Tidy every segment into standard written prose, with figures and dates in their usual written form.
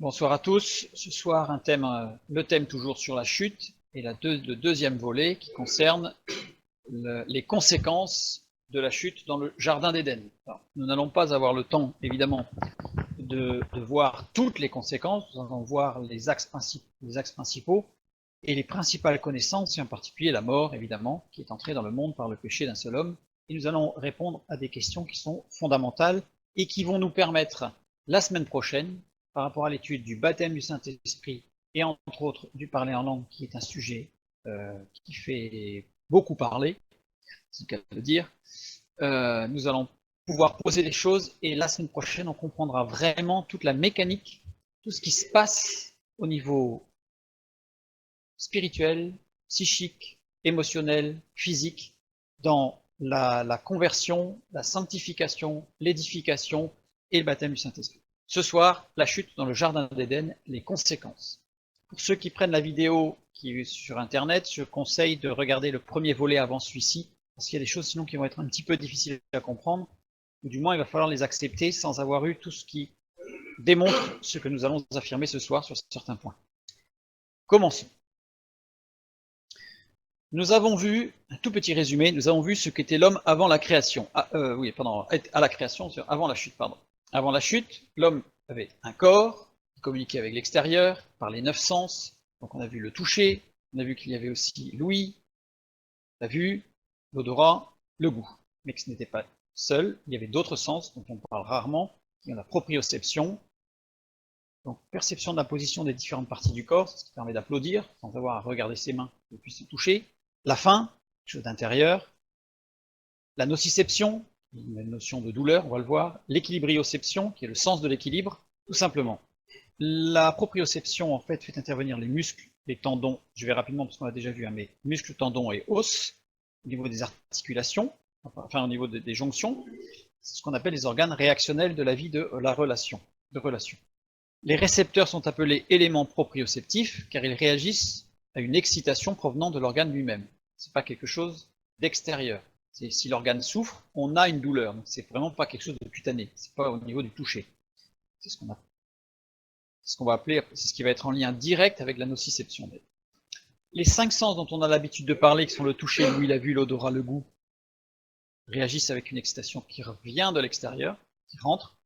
Bonsoir à tous. Ce soir, le thème toujours sur la chute et le deuxième volet qui concerne les conséquences de la chute dans le jardin d'Éden. Nous n'allons pas avoir le temps, évidemment, de voir toutes les conséquences. Nous allons voir les axes principaux et les principales connaissances, et en particulier la mort, évidemment, qui est entrée dans le monde par le péché d'un seul homme. Et nous allons répondre à des questions qui sont fondamentales et qui vont nous permettre, la semaine prochaine, par rapport à l'étude du baptême du Saint-Esprit et entre autres du parler en langue, qui est un sujet qui fait beaucoup parler, c'est le cas de le dire, nous allons pouvoir poser les choses et la semaine prochaine on comprendra vraiment toute la mécanique, tout ce qui se passe au niveau spirituel, psychique, émotionnel, physique, dans la conversion, la sanctification, l'édification et le baptême du Saint-Esprit. Ce soir, la chute dans le jardin d'Éden, les conséquences. Pour ceux qui prennent la vidéo qui est sur internet, je conseille de regarder le premier volet avant celui-ci, parce qu'il y a des choses sinon qui vont être un petit peu difficiles à comprendre, ou du moins il va falloir les accepter sans avoir eu tout ce qui démontre ce que nous allons affirmer ce soir sur certains points. Commençons. Nous avons vu, un tout petit résumé, nous avons vu ce qu'était l'homme avant la création. À la création, avant la chute, pardon. Avant la chute, l'homme avait un corps, il communiquait avec l'extérieur, par les 9 sens. Donc on a vu le toucher, on a vu qu'il y avait aussi l'ouïe, la vue, l'odorat, le goût. Mais que ce n'était pas seul, il y avait d'autres sens dont on parle rarement, qui ont la proprioception. Donc perception de la position des différentes parties du corps, ce qui permet d'applaudir, sans avoir à regarder ses mains et puis se toucher. La faim, quelque chose d'intérieur. La nociception, une notion de douleur, on va le voir. L'équilibrioception, qui est le sens de l'équilibre, tout simplement. La proprioception, en fait intervenir les muscles, les tendons, je vais rapidement parce qu'on l'a déjà vu, hein, mais muscles, tendons et os, au niveau des articulations, enfin au niveau des jonctions, c'est ce qu'on appelle les organes réactionnels de la vie de la relation. Les récepteurs sont appelés éléments proprioceptifs car ils réagissent à une excitation provenant de l'organe lui-même. Ce n'est pas quelque chose d'extérieur. Si l'organe souffre, on a une douleur. Donc c'est vraiment pas quelque chose de cutané. C'est pas au niveau du toucher. C'est ce qu'on va appeler, c'est ce qui va être en lien direct avec la nociception. Les 5 sens dont on a l'habitude de parler, qui sont le toucher, l'ouïe, la vue, l'odorat, le goût, réagissent avec une excitation qui vient de l'extérieur, qui rentre,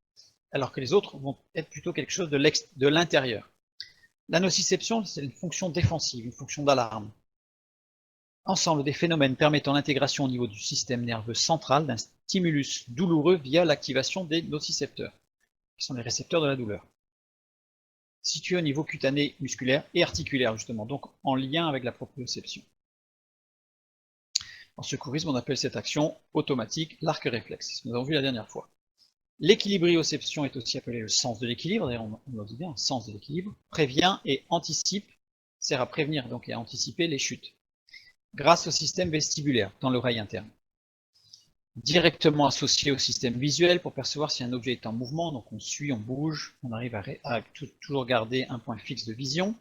alors que les autres vont être plutôt quelque chose de l'intérieur. La nociception, c'est une fonction défensive, une fonction d'alarme. Ensemble des phénomènes permettant l'intégration au niveau du système nerveux central d'un stimulus douloureux via l'activation des nocicepteurs, qui sont les récepteurs de la douleur, situés au niveau cutané, musculaire et articulaire, justement, donc en lien avec la proprioception. En secourisme, on appelle cette action automatique l'arc réflexe, c'est ce que nous avons vu la dernière fois. L'équilibrioception est aussi appelée le sens de l'équilibre, d'ailleurs on le dit bien, un sens de l'équilibre, prévient et anticipe, sert à prévenir donc et à anticiper les chutes, grâce au système vestibulaire, dans l'oreille interne. Directement associé au système visuel pour percevoir si un objet est en mouvement, donc on suit, on bouge, on arrive à toujours garder un point fixe de vision.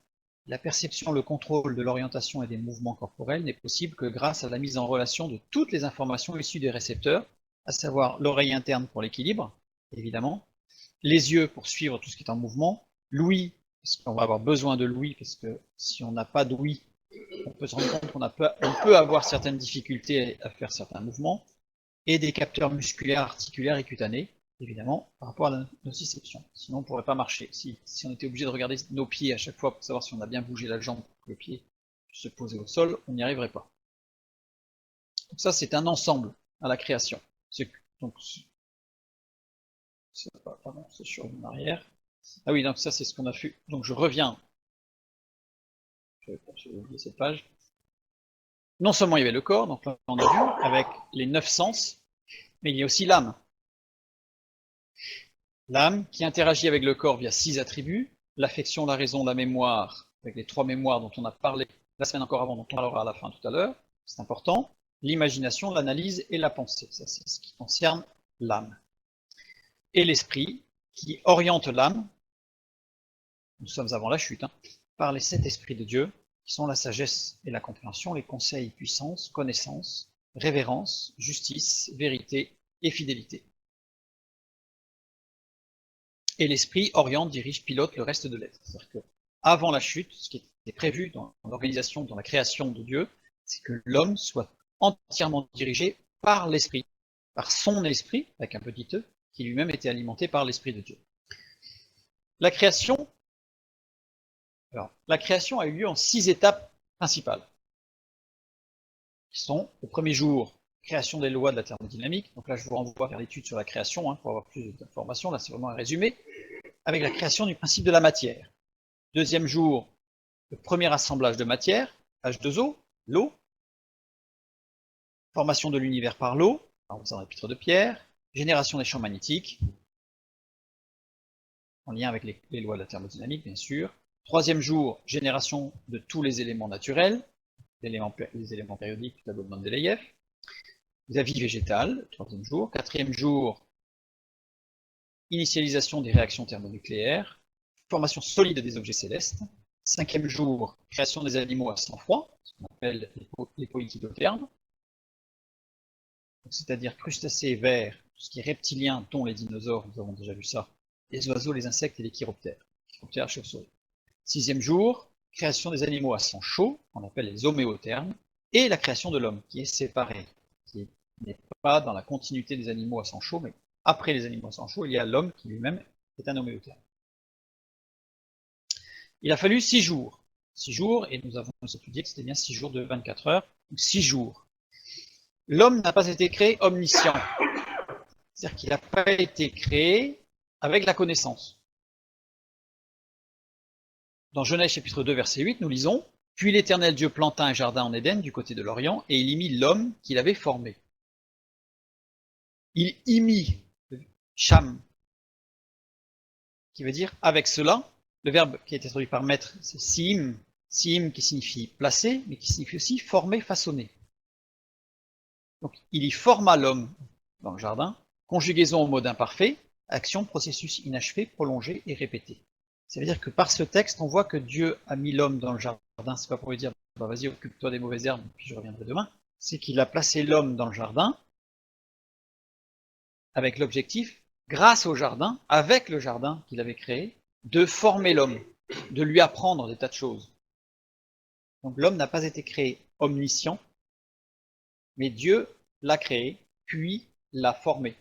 La perception, le contrôle de l'orientation et des mouvements corporels n'est possible que grâce à la mise en relation de toutes les informations issues des récepteurs, à savoir l'oreille interne pour l'équilibre, évidemment, les yeux pour suivre tout ce qui est en mouvement, l'ouïe, parce qu'on va avoir besoin de l'ouïe, parce que si on n'a pas d'ouïe, on peut se rendre compte qu'on peut avoir certaines difficultés à faire certains mouvements, et des capteurs musculaires, articulaires et cutanés, évidemment, par rapport à la nociception. Sinon, on ne pourrait pas marcher. Si on était obligé de regarder nos pieds à chaque fois pour savoir si on a bien bougé la jambe pour que le pied puisse se poser au sol, on n'y arriverait pas. Donc ça, c'est un ensemble à la création. Donc, pardon, c'est sur mon arrière. Ah oui, donc ça, c'est ce qu'on a vu. Donc je reviens. J'ai oublié cette page. Non seulement il y avait le corps, donc là on a vu, avec les 9 sens, mais il y a aussi l'âme. L'âme qui interagit avec le corps via 6 attributs, l'affection, la raison, la mémoire, avec les 3 mémoires dont on a parlé la semaine encore avant, dont on parlera à la fin tout à l'heure, c'est important, l'imagination, l'analyse et la pensée, ça c'est ce qui concerne l'âme. Et l'esprit qui oriente l'âme, nous sommes avant la chute, par les 7 esprits de Dieu, qui sont la sagesse et la compréhension, les conseils, puissance, connaissance, révérence, justice, vérité et fidélité. et l'esprit oriente, dirige, pilote le reste de l'être. C'est-à-dire que avant la chute, ce qui était prévu dans l'organisation, dans la création de Dieu, c'est que l'homme soit entièrement dirigé par l'esprit, par son esprit, avec un petit e, qui lui-même était alimenté par l'esprit de Dieu. La création a eu lieu en 6 étapes principales, qui sont le premier jour, création des lois de la thermodynamique. Donc là, je vous renvoie vers l'étude sur la création, pour avoir plus d'informations. Là, c'est vraiment un résumé, avec la création du principe de la matière. Deuxième jour, le premier assemblage de matière, H2O, l'eau. Formation de l'univers par l'eau, dans l'épître de Pierre. Génération des champs magnétiques, en lien avec les lois de la thermodynamique, bien sûr. Troisième jour, génération de tous les éléments naturels, les éléments périodiques du tableau de Mendeleïev. La vie végétale, troisième jour. Quatrième jour, initialisation des réactions thermonucléaires, formation solide des objets célestes. Cinquième jour, création des animaux à sang froid, ce qu'on appelle les poikilothermes, c'est-à-dire crustacés, vers, tout ce qui est reptilien, dont les dinosaures, nous avons déjà vu ça, les oiseaux, les insectes et les chiroptères, chauves-souris. Sixième jour, création des animaux à sang chaud, qu'on appelle les homéothermes, et la création de l'homme, qui est séparé, qui n'est pas dans la continuité des animaux à sang chaud, mais après les animaux à sang chaud, il y a l'homme qui lui-même est un homéotherme. Il a fallu 6 jours. 6 jours, et nous avons étudié que c'était bien 6 jours de 24 heures, donc 6 jours. L'homme n'a pas été créé omniscient. C'est-à-dire qu'il n'a pas été créé avec la connaissance. Dans Genèse chapitre 2, verset 8, nous lisons « Puis l'Éternel Dieu planta un jardin en Éden du côté de l'Orient, et il y mit l'homme qu'il avait formé. » Il y mit Cham, qui veut dire « avec cela ». Le verbe qui a été traduit par maître, c'est sim, sim qui signifie placer, mais qui signifie aussi former, façonner. Donc il y forma l'homme dans le jardin, conjugaison au mode imparfait, action, processus inachevé, prolongé et répété. Ça veut dire que par ce texte, on voit que Dieu a mis l'homme dans le jardin, c'est pas pour lui dire bah, vas-y, occupe-toi des mauvaises herbes, puis je reviendrai demain. C'est qu'il a placé l'homme dans le jardin avec l'objectif, grâce au jardin, avec le jardin qu'il avait créé, de former l'homme, de lui apprendre des tas de choses. Donc l'homme n'a pas été créé omniscient, mais Dieu l'a créé, puis l'a formé.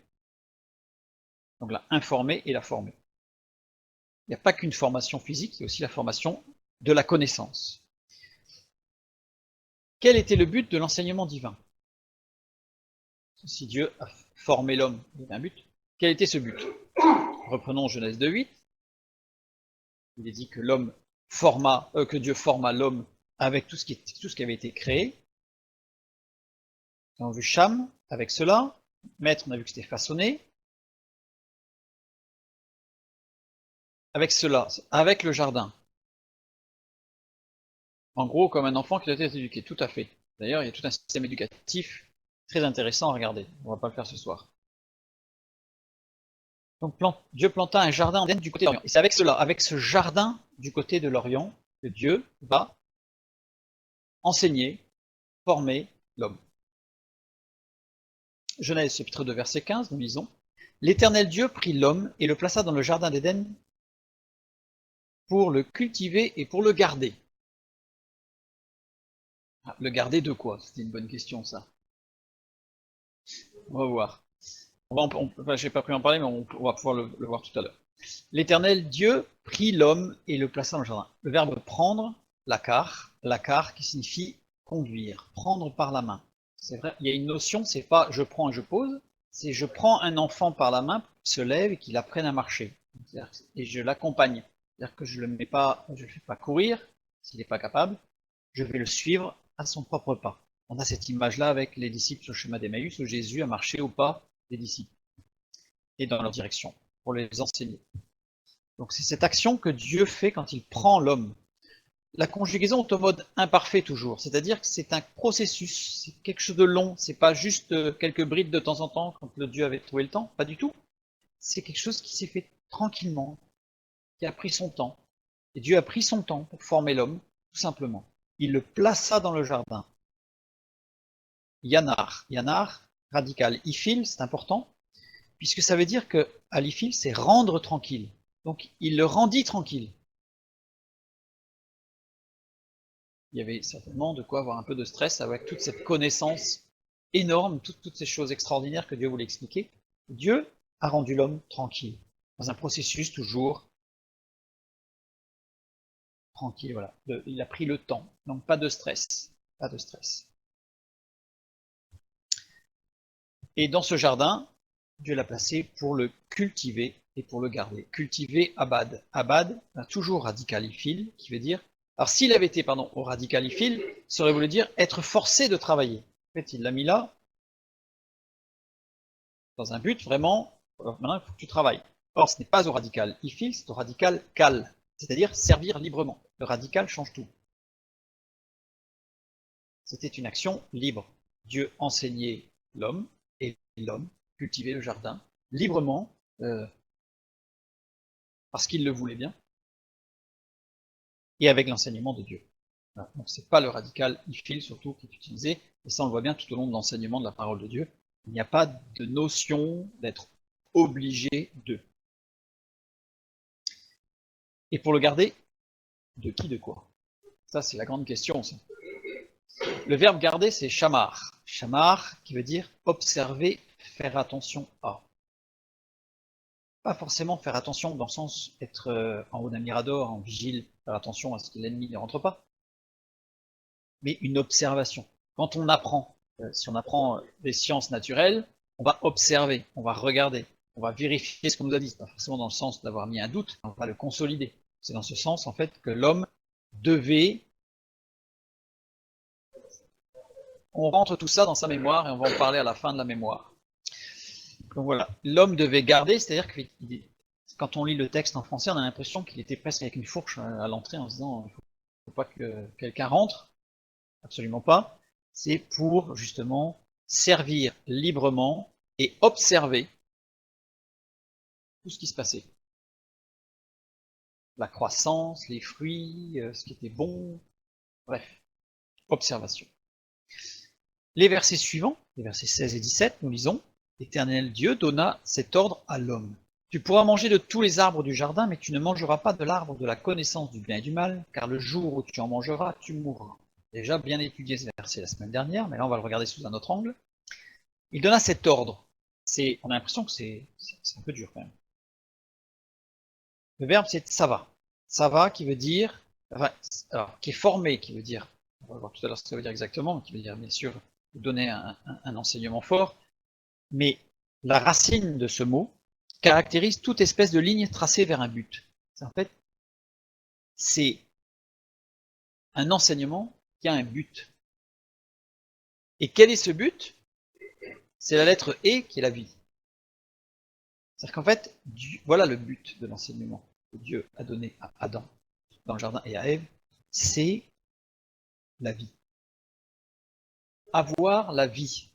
Donc l'a informé et l'a formé. Il n'y a pas qu'une formation physique, il y a aussi la formation de la connaissance. Quel était le but de l'enseignement divin? Si Dieu a formé l'homme, il y avait un but. Quel était ce but? Reprenons Genèse 2.8. Il est dit que que Dieu forma l'homme avec tout ce qui avait été créé. On a vu Cham avec cela. Maître, on a vu que c'était façonné. Avec cela, avec le jardin. En gros, comme un enfant qui doit être éduqué, tout à fait. D'ailleurs, il y a tout un système éducatif très intéressant à regarder. On ne va pas le faire ce soir. Donc Dieu planta un jardin en Éden du côté de l'Orient. Et c'est avec cela, avec ce jardin du côté de l'Orient, que Dieu va enseigner, former l'homme. Genèse chapitre 2, verset 15, nous lisons « L'Éternel Dieu prit l'homme et le plaça dans le jardin d'Éden pour le cultiver et pour le garder. » Le garder de quoi? C'était une bonne question, ça. On va voir. Je n'ai pas pu en parler, mais on va pouvoir le voir tout à l'heure. L'Éternel Dieu prit l'homme et le plaça dans le jardin. Le verbe prendre, lakar qui signifie conduire, prendre par la main. C'est vrai, il y a une notion, c'est pas je prends et je pose, c'est je prends un enfant par la main, pour qu'il se lève et qu'il apprenne à marcher. Et je l'accompagne. C'est-à-dire que je le fais pas courir, s'il n'est pas capable, je vais le suivre à son propre pas. On a cette image-là avec les disciples sur le chemin d'Emmaüs, où Jésus a marché au pas des disciples et dans leur direction, pour les enseigner. Donc c'est cette action que Dieu fait quand il prend l'homme. La conjugaison est au mode imparfait toujours, c'est-à-dire que c'est un processus, c'est quelque chose de long, c'est pas juste quelques brides de temps en temps quand le Dieu avait trouvé le temps, pas du tout. C'est quelque chose qui s'est fait tranquillement, qui a pris son temps. Et Dieu a pris son temps pour former l'homme, tout simplement. Il le plaça dans le jardin. Yanar, radical. Ifil, c'est important, puisque ça veut dire que Alifil, c'est rendre tranquille. Donc il le rendit tranquille. Il y avait certainement de quoi avoir un peu de stress avec toute cette connaissance énorme, toutes ces choses extraordinaires que Dieu voulait expliquer. Dieu a rendu l'homme tranquille, dans un processus toujours tranquille, voilà. Il a pris le temps, donc pas de stress, pas de stress. Et dans ce jardin, Dieu l'a placé pour le cultiver et pour le garder. Cultiver abad. Abad, toujours radicalifile, qui veut dire. Alors s'il avait été, au radicalifile, ça aurait voulu dire être forcé de travailler. En fait, il l'a mis là, dans un but vraiment, maintenant il faut que tu travailles. Or, ce n'est pas au radical ifile, c'est au radical cal, c'est-à-dire servir librement. Le radical change tout. C'était une action libre. Dieu enseignait l'homme, et l'homme cultivait le jardin librement, parce qu'il le voulait bien, et avec l'enseignement de Dieu. Voilà. Donc c'est pas le radical ifil surtout qui est utilisé, et ça on le voit bien tout au long de l'enseignement de la parole de Dieu. Il n'y a pas de notion d'être obligé de. Et pour le garder, de qui, de quoi? Ça c'est la grande question. Ça. Le verbe garder c'est shamar. Shamar qui veut dire observer, faire attention à. Pas forcément faire attention dans le sens être en haut d'un mirador, en vigile, faire attention à ce que l'ennemi ne rentre pas, mais une observation. Quand on apprend, si on apprend des sciences naturelles, on va observer, on va regarder, on va vérifier ce qu'on nous a dit. C'est pas forcément dans le sens d'avoir mis un doute, on va le consolider. C'est dans ce sens en fait que l'homme devait. On rentre tout ça dans sa mémoire et on va en parler à la fin de la mémoire. Donc voilà, l'homme devait garder, c'est-à-dire que quand on lit le texte en français, on a l'impression qu'il était presque avec une fourche à l'entrée en se disant il ne faut pas que quelqu'un rentre. Absolument pas. C'est pour justement servir librement et observer tout ce qui se passait. La croissance, les fruits, ce qui était bon, bref, observation. Les versets suivants, les versets 16 et 17, nous lisons « L'Éternel Dieu donna cet ordre à l'homme. Tu pourras manger de tous les arbres du jardin, mais tu ne mangeras pas de l'arbre de la connaissance du bien et du mal, car le jour où tu en mangeras, tu mourras. » Déjà bien étudié ce verset la semaine dernière, mais là on va le regarder sous un autre angle. Il donna cet ordre. On a l'impression que c'est un peu dur quand même. Le verbe c'est sava. Sava qui veut dire, alors, qui est formé, qui veut dire, on va voir tout à l'heure ce que ça veut dire exactement, qui veut dire bien sûr donner un enseignement fort, mais la racine de ce mot caractérise toute espèce de ligne tracée vers un but. En fait, c'est un enseignement qui a un but. Et quel est ce but? C'est la lettre E qui est la vie. C'est-à-dire qu'en fait, voilà le but de l'enseignement que Dieu a donné à Adam dans le jardin et à Ève, c'est la vie. Avoir la vie.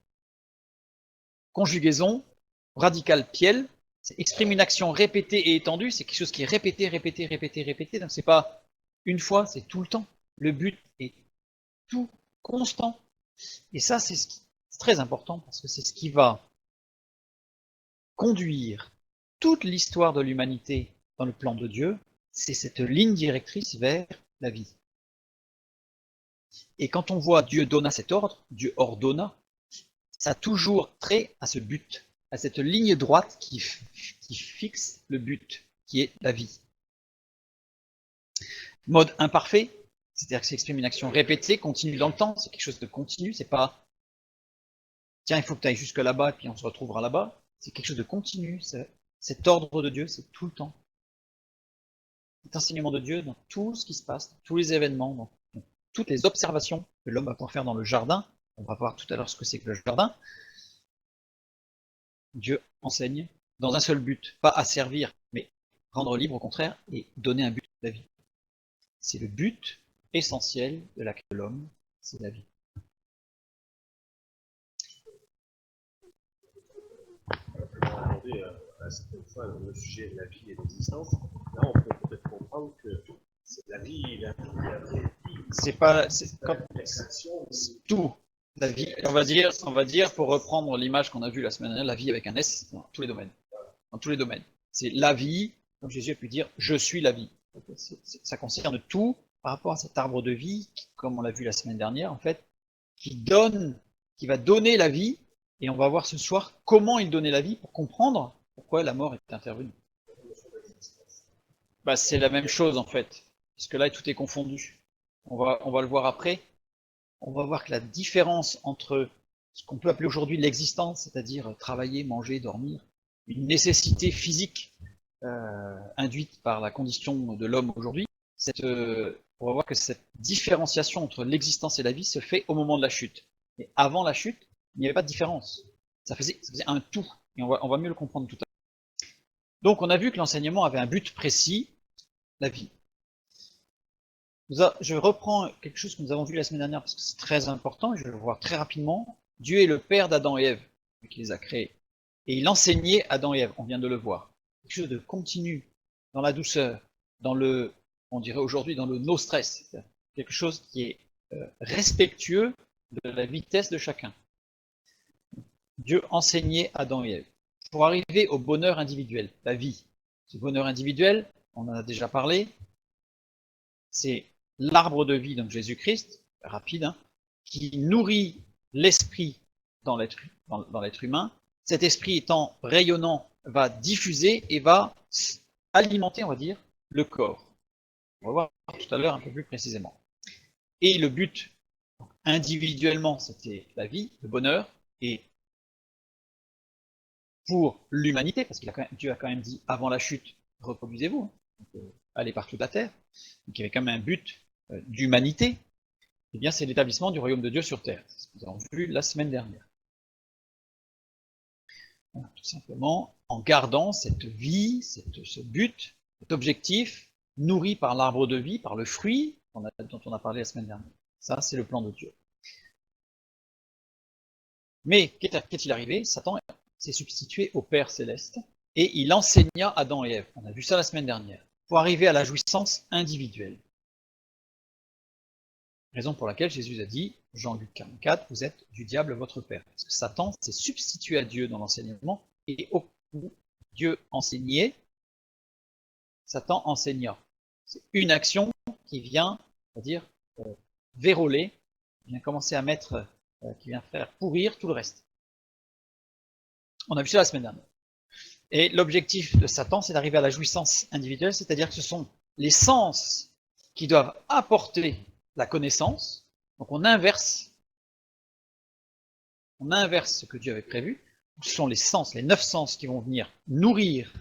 Conjugaison, radical piel, exprime une action répétée et étendue, c'est quelque chose qui est répété, répété, répété, répété, donc c'est pas une fois, c'est tout le temps. Le but est tout constant. Et ça, c'est très important parce que c'est ce qui va conduire toute l'histoire de l'humanité dans le plan de Dieu, c'est cette ligne directrice vers la vie. Et quand on voit Dieu donna cet ordre, Dieu ordonna, ça a toujours trait à ce but, à cette ligne droite qui fixe le but, qui est la vie. Mode imparfait, c'est-à-dire que ça exprime une action répétée, continue dans le temps, c'est quelque chose de continu, c'est pas tiens, il faut que tu ailles jusque là-bas et puis on se retrouvera là-bas, c'est quelque chose de continu, cet ordre de Dieu, c'est tout le temps. Cet enseignement de Dieu dans tout ce qui se passe, dans tous les événements, dans toutes les observations que l'homme va pouvoir faire dans le jardin, on va voir tout à l'heure ce que c'est que le jardin, Dieu enseigne dans un seul but, pas à servir, mais rendre libre au contraire et donner un but à la vie. C'est le but essentiel de l'acte de l'homme, c'est la vie. À certaines fois le sujet de la vie et de l'existence, là on peut peut-être comprendre que c'est la vie, la vie. C'est pas tout. La vie, on va dire pour reprendre l'image qu'on a vue la semaine dernière, la vie avec un S dans tous les domaines. Dans tous les domaines. C'est la vie Comme Jésus a pu dire « Je suis la vie ». Ça concerne tout par rapport à cet arbre de vie, qui, comme on l'a vu la semaine dernière, en fait, qui va donner la vie, et on va voir ce soir comment il donnait la vie pour comprendre pourquoi la mort est intervenue. Bah, c'est la même chose en fait, parce que là tout est confondu. On va le voir après. On va voir que la différence entre ce qu'on peut appeler aujourd'hui l'existence, c'est-à-dire travailler, manger, dormir, une nécessité physique induite par la condition de l'homme aujourd'hui, on va voir que cette différenciation entre l'existence et la vie se fait au moment de la chute. Et avant la chute, il n'y avait pas de différence. Ça faisait un tout, et on va mieux le comprendre tout à l'heure. Donc on a vu que l'enseignement avait un but précis, la vie. Je reprends quelque chose que nous avons vu la semaine dernière parce que c'est très important et je vais le voir très rapidement. Dieu est le père d'Adam et Ève, qui les a créés. Et il enseignait Adam et Ève, on vient de le voir. Quelque chose de continu, dans la douceur, dans le, on dirait aujourd'hui, dans le no stress. Quelque chose qui est respectueux de la vitesse de chacun. Dieu enseignait Adam et Ève. Pour arriver au bonheur individuel, la vie. Ce bonheur individuel, on en a déjà parlé, c'est l'arbre de vie, donc Jésus-Christ, rapide, hein, qui nourrit l'esprit dans l'être humain. Cet esprit étant rayonnant, va diffuser et va alimenter, on va dire, le corps. On va voir tout à l'heure un peu plus précisément. Et le but, individuellement, c'était la vie, le bonheur, et pour l'humanité, parce que Dieu a quand même dit avant la chute, reproduisez-vous, hein, allez par toute la terre, donc il y avait quand même un but d'humanité, eh bien c'est l'établissement du royaume de Dieu sur terre. C'est ce que nous avons vu la semaine dernière. Voilà, tout simplement en gardant cette vie, ce but, cet objectif, nourri par l'arbre de vie, par le fruit dont on a parlé la semaine dernière. Ça, c'est le plan de Dieu. Mais qu'est-il arrivé? Satan s'est substitué au Père céleste et il enseigna Adam et Ève. On a vu ça la semaine dernière. Pour arriver à la jouissance individuelle. Raison pour laquelle Jésus a dit, Jean-Luc 44, vous êtes du diable votre père. Parce que Satan s'est substitué à Dieu dans l'enseignement, et au coup, Dieu enseignait, Satan enseigna. C'est une action qui vient, c'est-à-dire verrouler, qui vient commencer à mettre, qui vient faire pourrir tout le reste. On a vu ça la semaine dernière. Et l'objectif de Satan, c'est d'arriver à la jouissance individuelle, c'est-à-dire que ce sont les sens qui doivent apporter la connaissance. Donc on inverse ce que Dieu avait prévu. Ce sont les sens, les 9 sens qui vont venir nourrir,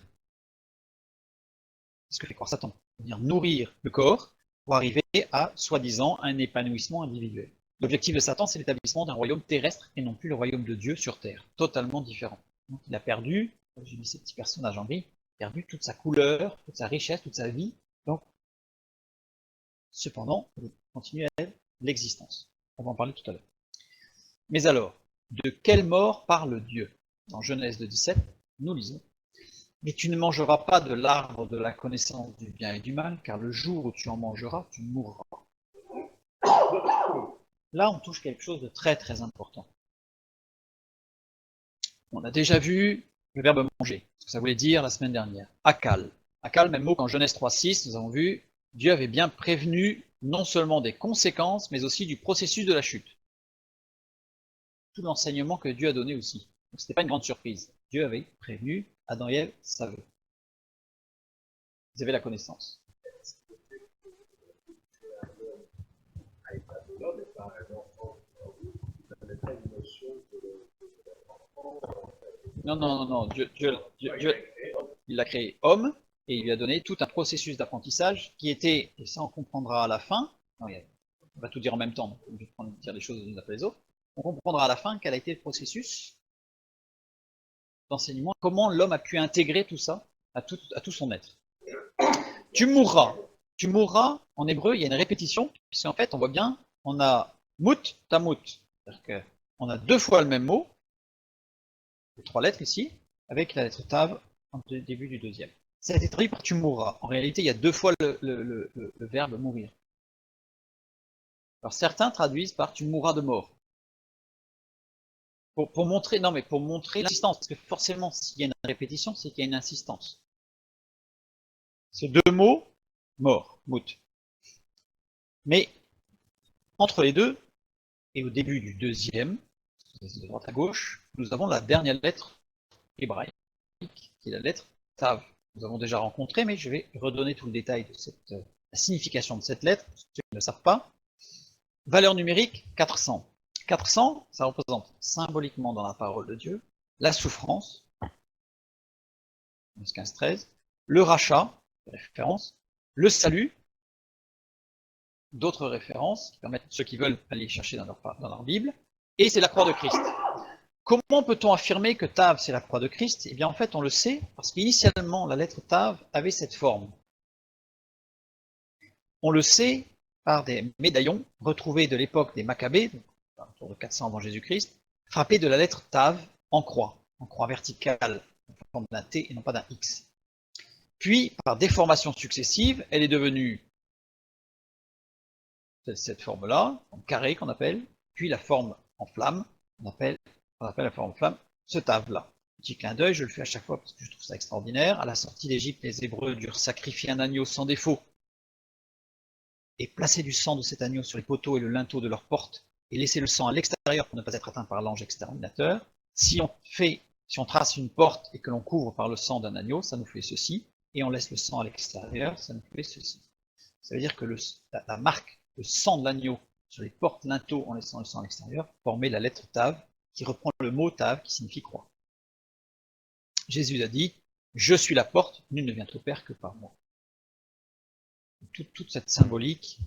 ce que fait croire Satan, venir nourrir le corps pour arriver à, soi-disant, un épanouissement individuel. L'objectif de Satan, c'est l'établissement d'un royaume terrestre et non plus le royaume de Dieu sur terre, totalement différent. Donc il a perdu, j'ai mis ces petits personnages en gris, perdu toute sa couleur, toute sa richesse, toute sa vie. Donc, cependant, il continue à être l'existence. On va en parler tout à l'heure. Mais alors, de quelle mort parle Dieu? Dans Genèse 17, nous lisons: mais tu ne mangeras pas de l'arbre de la connaissance du bien et du mal, car le jour où tu en mangeras, tu mourras. Là, on touche quelque chose de très très important. On a déjà vu le verbe manger, ce que ça voulait dire la semaine dernière. Akal. Akal, même mot qu'en Genèse 3.6, nous avons vu, Dieu avait bien prévenu non seulement des conséquences, mais aussi du processus de la chute. Tout l'enseignement que Dieu a donné aussi. Donc c'était pas une grande surprise. Dieu avait prévenu, Adam et Ève savaient. Ils avaient la connaissance. Non. Dieu, il l'a créé homme, et il lui a donné tout un processus d'apprentissage qui était, et ça on comprendra à la fin, on va tout dire en même temps, on va dire les choses les unes après les autres, on comprendra à la fin quel a été le processus d'enseignement, comment l'homme a pu intégrer tout ça à tout son être. Tu mourras. Tu mourras, en hébreu, il y a une répétition, puisqu'en fait, on voit bien, on a mout, tamut. C'est-à-dire qu'on a 2 fois le même mot, les 3 lettres ici, avec la lettre tav en début du deuxième. Ça a été traduit par tu mourras. En réalité, il y a 2 fois le verbe mourir. Alors certains traduisent par tu mourras de mort. Pour montrer l'insistance, parce que forcément, s'il y a une répétition, c'est qu'il y a une insistance. Ces deux mots, mort, mout. Mais entre les deux, et au début du deuxième, de droite à gauche, nous avons la dernière lettre hébraïque, qui est la lettre Tav. Nous avons déjà rencontré, mais je vais redonner tout le détail de la signification de cette lettre, pour ceux qui ne le savent pas. Valeur numérique, 400. 400, ça représente symboliquement dans la parole de Dieu la souffrance, 15, 13, le rachat, référence, le salut, d'autres références qui permettent ceux qui veulent aller chercher dans leur Bible, et c'est la croix de Christ. Comment peut-on affirmer que Tav c'est la croix de Christ? Eh bien en fait on le sait parce qu'initialement la lettre Tav avait cette forme. On le sait par des médaillons retrouvés de l'époque des Maccabées, autour de 400 avant Jésus-Christ, frappés de la lettre Tav en croix verticale, en forme d'un T et non pas d'un X. Puis, par déformations successives, elle est devenue cette forme-là, en carré qu'on appelle, puis la forme en flamme, on appelle la forme en flamme, ce Tav-là. Petit clin d'œil, je le fais à chaque fois parce que je trouve ça extraordinaire. À la sortie d'Égypte, les Hébreux durent sacrifier un agneau sans défaut et placer du sang de cet agneau sur les poteaux et le linteau de leur porte et laisser le sang à l'extérieur pour ne pas être atteint par l'ange exterminateur. Si on trace une porte et que l'on couvre par le sang d'un agneau, ça nous fait ceci, et on laisse le sang à l'extérieur, ça nous fait ceci. Ça veut dire que la marque, le sang de l'agneau sur les portes linteaux en laissant le sang à l'extérieur, formait la lettre Tav, qui reprend le mot Tav, qui signifie croix. Jésus a dit, je suis la porte, nul ne vient au Père que par moi. Toute cette symbolique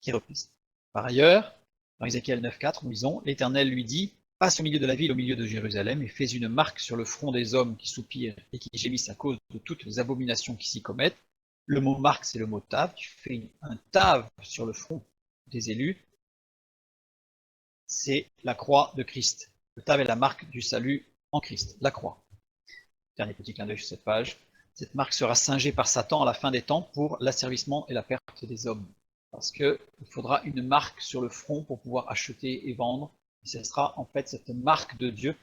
qui est reprise. Par ailleurs, dans Ézéchiel 9,4, nous lisons, l'Éternel lui dit, passe au milieu de la ville, au milieu de Jérusalem, et fais une marque sur le front des hommes qui soupirent et qui gémissent à cause de toutes les abominations qui s'y commettent. Le mot marque, c'est le mot Tav. Tu fais un Tav sur le front des élus. C'est la croix de Christ. Le Tav est la marque du salut en Christ, la croix. Dernier petit clin d'œil sur cette page. Cette marque sera singée par Satan à la fin des temps pour l'asservissement et la perte des hommes. Parce qu'il faudra une marque sur le front pour pouvoir acheter et vendre. Et ce sera en fait cette marque de Dieu.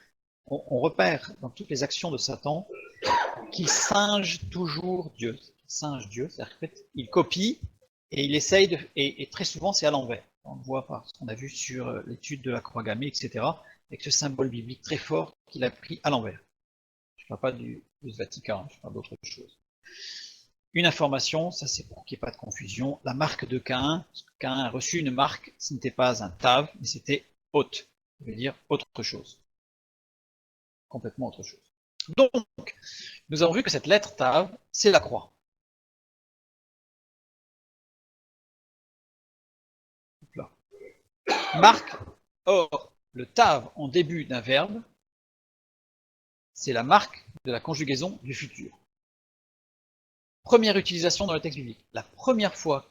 On repère dans toutes les actions de Satan qu'il singe toujours Dieu. Il singe Dieu, c'est-à-dire qu'en fait, il copie et il essaye de. Et très souvent, c'est à l'envers. On le voit par ce qu'on a vu sur l'étude de la croix gammée, etc. Avec ce symbole biblique très fort qu'il a pris à l'envers. Je ne parle pas du Vatican, je parle d'autre chose. Une information, ça c'est pour qu'il n'y ait pas de confusion. La marque de Caïn, Caïn a reçu une marque, ce n'était pas un Tav, mais c'était Hôte. Ça veut dire autre chose. Complètement autre chose. Donc, nous avons vu que cette lettre Tav, c'est la croix. Là. Marque, or, le Tav en début d'un verbe, c'est la marque de la conjugaison du futur. Première utilisation dans le texte biblique. La première fois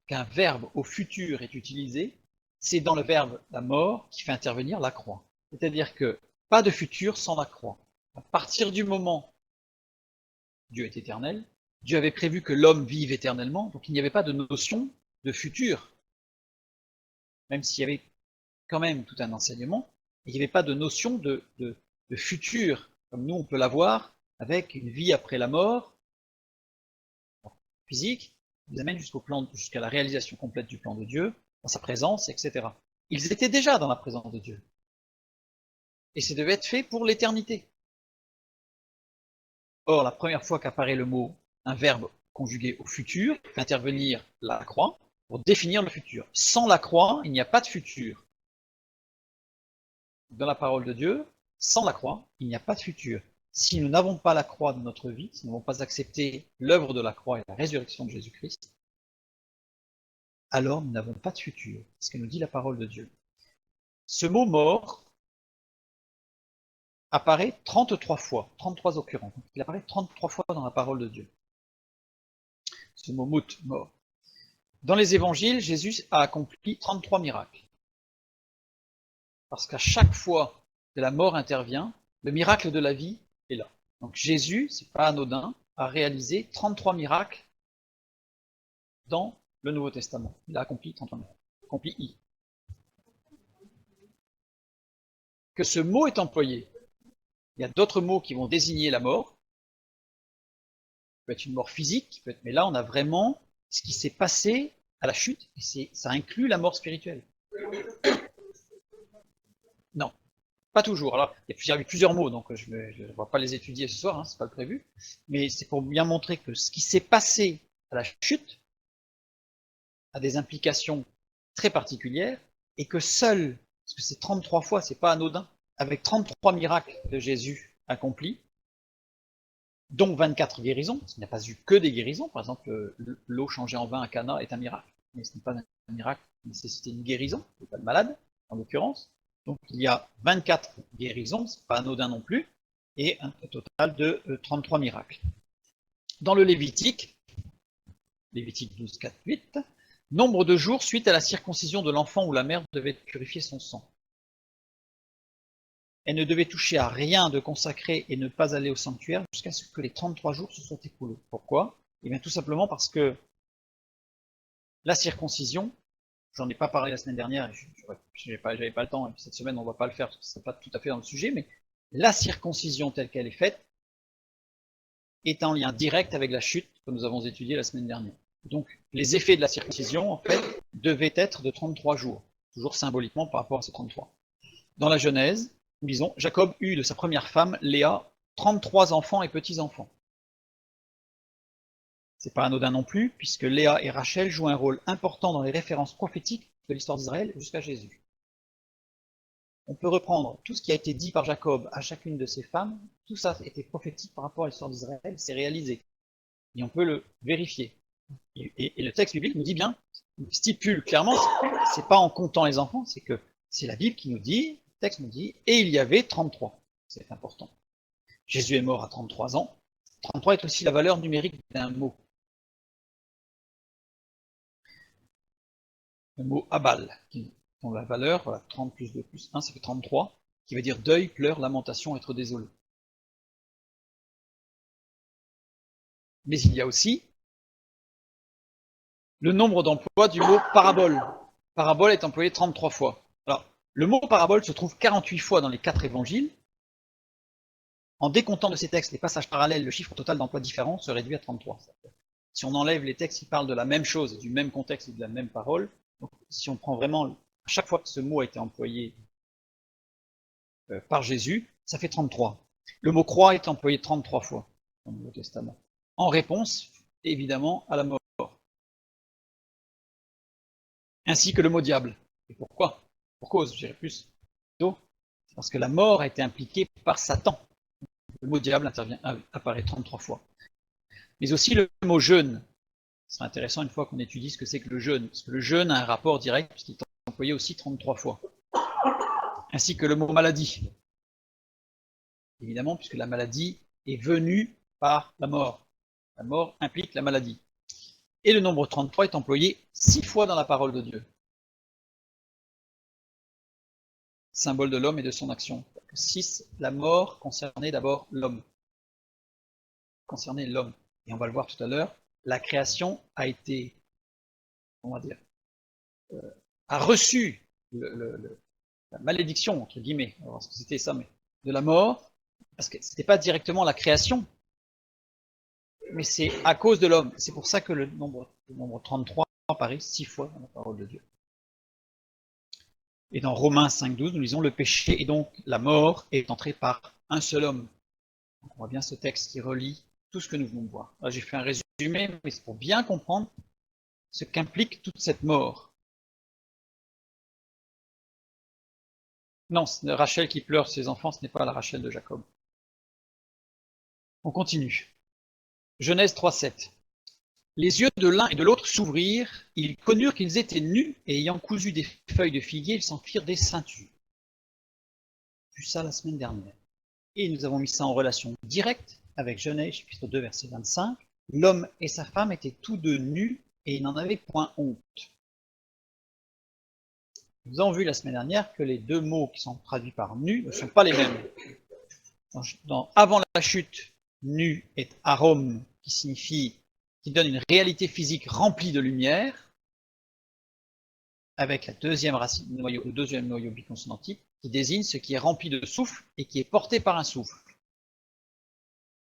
qu'un verbe au futur est utilisé, c'est dans le verbe la mort qui fait intervenir la croix. C'est-à-dire que pas de futur sans la croix. À partir du moment où Dieu est éternel, Dieu avait prévu que l'homme vive éternellement, donc il n'y avait pas de notion de futur. Même s'il y avait quand même tout un enseignement, il n'y avait pas de notion de futur, comme nous on peut l'avoir avec une vie après la mort, physique, ils amènent jusqu'à la réalisation complète du plan de Dieu, dans sa présence, etc. Ils étaient déjà dans la présence de Dieu. Et ça devait être fait pour l'éternité. Or, la première fois qu'apparaît le mot, un verbe conjugué au futur, fait intervenir la croix pour définir le futur. Sans la croix, il n'y a pas de futur. Dans la parole de Dieu, sans la croix, il n'y a pas de futur. Si nous n'avons pas la croix dans notre vie, si nous n'avons pas accepté l'œuvre de la croix et la résurrection de Jésus-Christ, alors nous n'avons pas de futur. C'est ce que nous dit la parole de Dieu. Ce mot mort apparaît 33 fois, 33 occurrences. Il apparaît 33 fois dans la parole de Dieu. Ce mot mout, mort. Dans les évangiles, Jésus a accompli 33 miracles. Parce qu'à chaque fois que la mort intervient, le miracle de la vie est là. Donc Jésus, c'est pas anodin, a réalisé 33 miracles dans le Nouveau Testament. Il a accompli 33 miracles. Accompli I. Que ce mot est employé, il y a d'autres mots qui vont désigner la mort. peut être une mort physique, mais là on a vraiment ce qui s'est passé à la chute, et ça inclut la mort spirituelle. Non, pas toujours. Alors, il y a plusieurs mots, donc je ne vais pas les étudier ce soir, hein, c'est pas le prévu, mais c'est pour bien montrer que ce qui s'est passé à la chute a des implications très particulières, et que seul, parce que c'est 33 fois, c'est pas anodin, avec 33 miracles de Jésus accomplis, dont 24 guérisons, il n'y a pas eu que des guérisons, par exemple l'eau changée en vin à Cana est un miracle, mais ce n'est pas un miracle qui nécessitait une guérison, ce n'est pas le malade en l'occurrence, donc il y a 24 guérisons, ce n'est pas anodin non plus, et un total de 33 miracles. Dans le Lévitique 12, 4, 8, nombre de jours suite à la circoncision de l'enfant où la mère devait purifier son sang. Elle ne devait toucher à rien de consacré et ne pas aller au sanctuaire jusqu'à ce que les 33 jours se soient écoulés. Pourquoi? Eh bien tout simplement parce que la circoncision, j'en ai pas parlé la semaine dernière, j'avais pas le temps, et puis cette semaine on ne va pas le faire parce que ce n'est pas tout à fait dans le sujet, mais la circoncision telle qu'elle est faite est en lien direct avec la chute que nous avons étudiée la semaine dernière. Donc les effets de la circoncision, en fait, devaient être de 33 jours, toujours symboliquement par rapport à ces 33. Dans la Genèse, nous lisons, Jacob eut de sa première femme, Léa, 33 enfants et petits-enfants. C'est pas anodin non plus, puisque Léa et Rachel jouent un rôle important dans les références prophétiques de l'histoire d'Israël jusqu'à Jésus. On peut reprendre tout ce qui a été dit par Jacob à chacune de ses femmes, tout ça était prophétique par rapport à l'histoire d'Israël, c'est réalisé. Et on peut le vérifier. Et le texte biblique nous dit bien, stipule clairement, c'est pas en comptant les enfants, c'est que c'est la Bible qui nous dit, le texte nous dit, et il y avait 33. C'est important. Jésus est mort à 33 ans. 33 est aussi la valeur numérique d'un mot. Le mot Abal, dont la valeur, voilà, 30 plus 2 plus 1, ça fait 33, qui veut dire deuil, pleurs, lamentation, être désolé. Mais il y a aussi le nombre d'emplois du mot parabole. Parabole est employé 33 fois. Alors, le mot parabole se trouve 48 fois dans les 4 évangiles. En décomptant de ces textes les passages parallèles, le chiffre total d'emplois différents se réduit à 33. Si on enlève les textes qui parlent de la même chose, du même contexte et de la même parole, donc si on prend vraiment à chaque fois que ce mot a été employé par Jésus, ça fait 33. Le mot croix est employé 33 fois dans le Nouveau Testament, en réponse évidemment à la mort. Ainsi que le mot diable. Et pourquoi? Pour cause, je dirais plus. Parce que la mort a été impliquée par Satan. Le mot diable apparaît 33 fois. Mais aussi le mot jeûne. C'est intéressant une fois qu'on étudie ce que c'est que le jeûne. Parce que le jeûne a un rapport direct, puisqu'il est employé aussi 33 fois. Ainsi que le mot maladie. Évidemment, puisque la maladie est venue par la mort. La mort implique la maladie. Et le nombre 33 est employé 6 fois dans la parole de Dieu. Symbole de l'homme et de son action. 6, la mort concernait d'abord l'homme. Concernait l'homme. Et on va le voir tout à l'heure, la création a été, on va dire, a reçu la malédiction, entre guillemets, on va voir ce que c'était ça, mais de la mort, parce que c'était pas directement la création, mais c'est à cause de l'homme. C'est pour ça que le nombre 33 apparaît 6 fois dans la parole de Dieu. Et dans Romains 5,12, nous lisons, le péché et donc la mort est entré par un seul homme. Donc on voit bien ce texte qui relie tout ce que nous venons de voir. Là, j'ai fait un résumé, mais c'est pour bien comprendre ce qu'implique toute cette mort. Non, Rachel qui pleure ses enfants, ce n'est pas la Rachel de Jacob. On continue. Genèse 3,7. Les yeux de l'un et de l'autre s'ouvrirent, ils connurent qu'ils étaient nus, et ayant cousu des feuilles de figuier, ils s'en firent des ceintures. J'ai vu ça la semaine dernière. Et nous avons mis ça en relation directe avec Genèse, chapitre 2, verset 25. L'homme et sa femme étaient tous deux nus, et ils n'en avaient point honte. Nous avons vu la semaine dernière que les deux mots qui sont traduits par nu ne sont pas les mêmes. Avant la chute, nu est arom, qui donne une réalité physique remplie de lumière, avec la deuxième racine, le deuxième noyau biconsonantique, qui désigne ce qui est rempli de souffle et qui est porté par un souffle.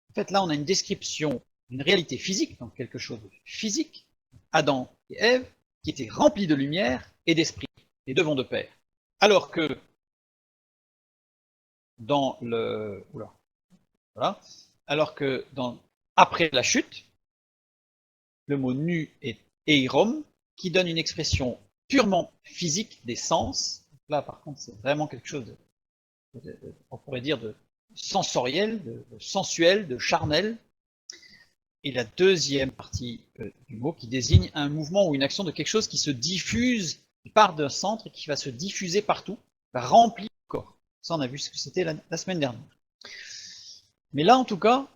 En fait, là, on a une description une réalité physique, donc quelque chose de physique, Adam et Ève, qui étaient remplis de lumière et d'esprit. Les deux vont de pair. Alors que dans le... Oula, voilà. Alors que après la chute, le mot nu est eirom, qui donne une expression purement physique des sens. Là, par contre, c'est vraiment quelque chose on pourrait dire de sensoriel, de sensuel, de charnel. Et la deuxième partie du mot qui désigne un mouvement ou une action de quelque chose qui se diffuse, qui part d'un centre et qui va se diffuser partout, va remplir le corps. Ça, on a vu ce que c'était la semaine dernière. Mais là, en tout cas,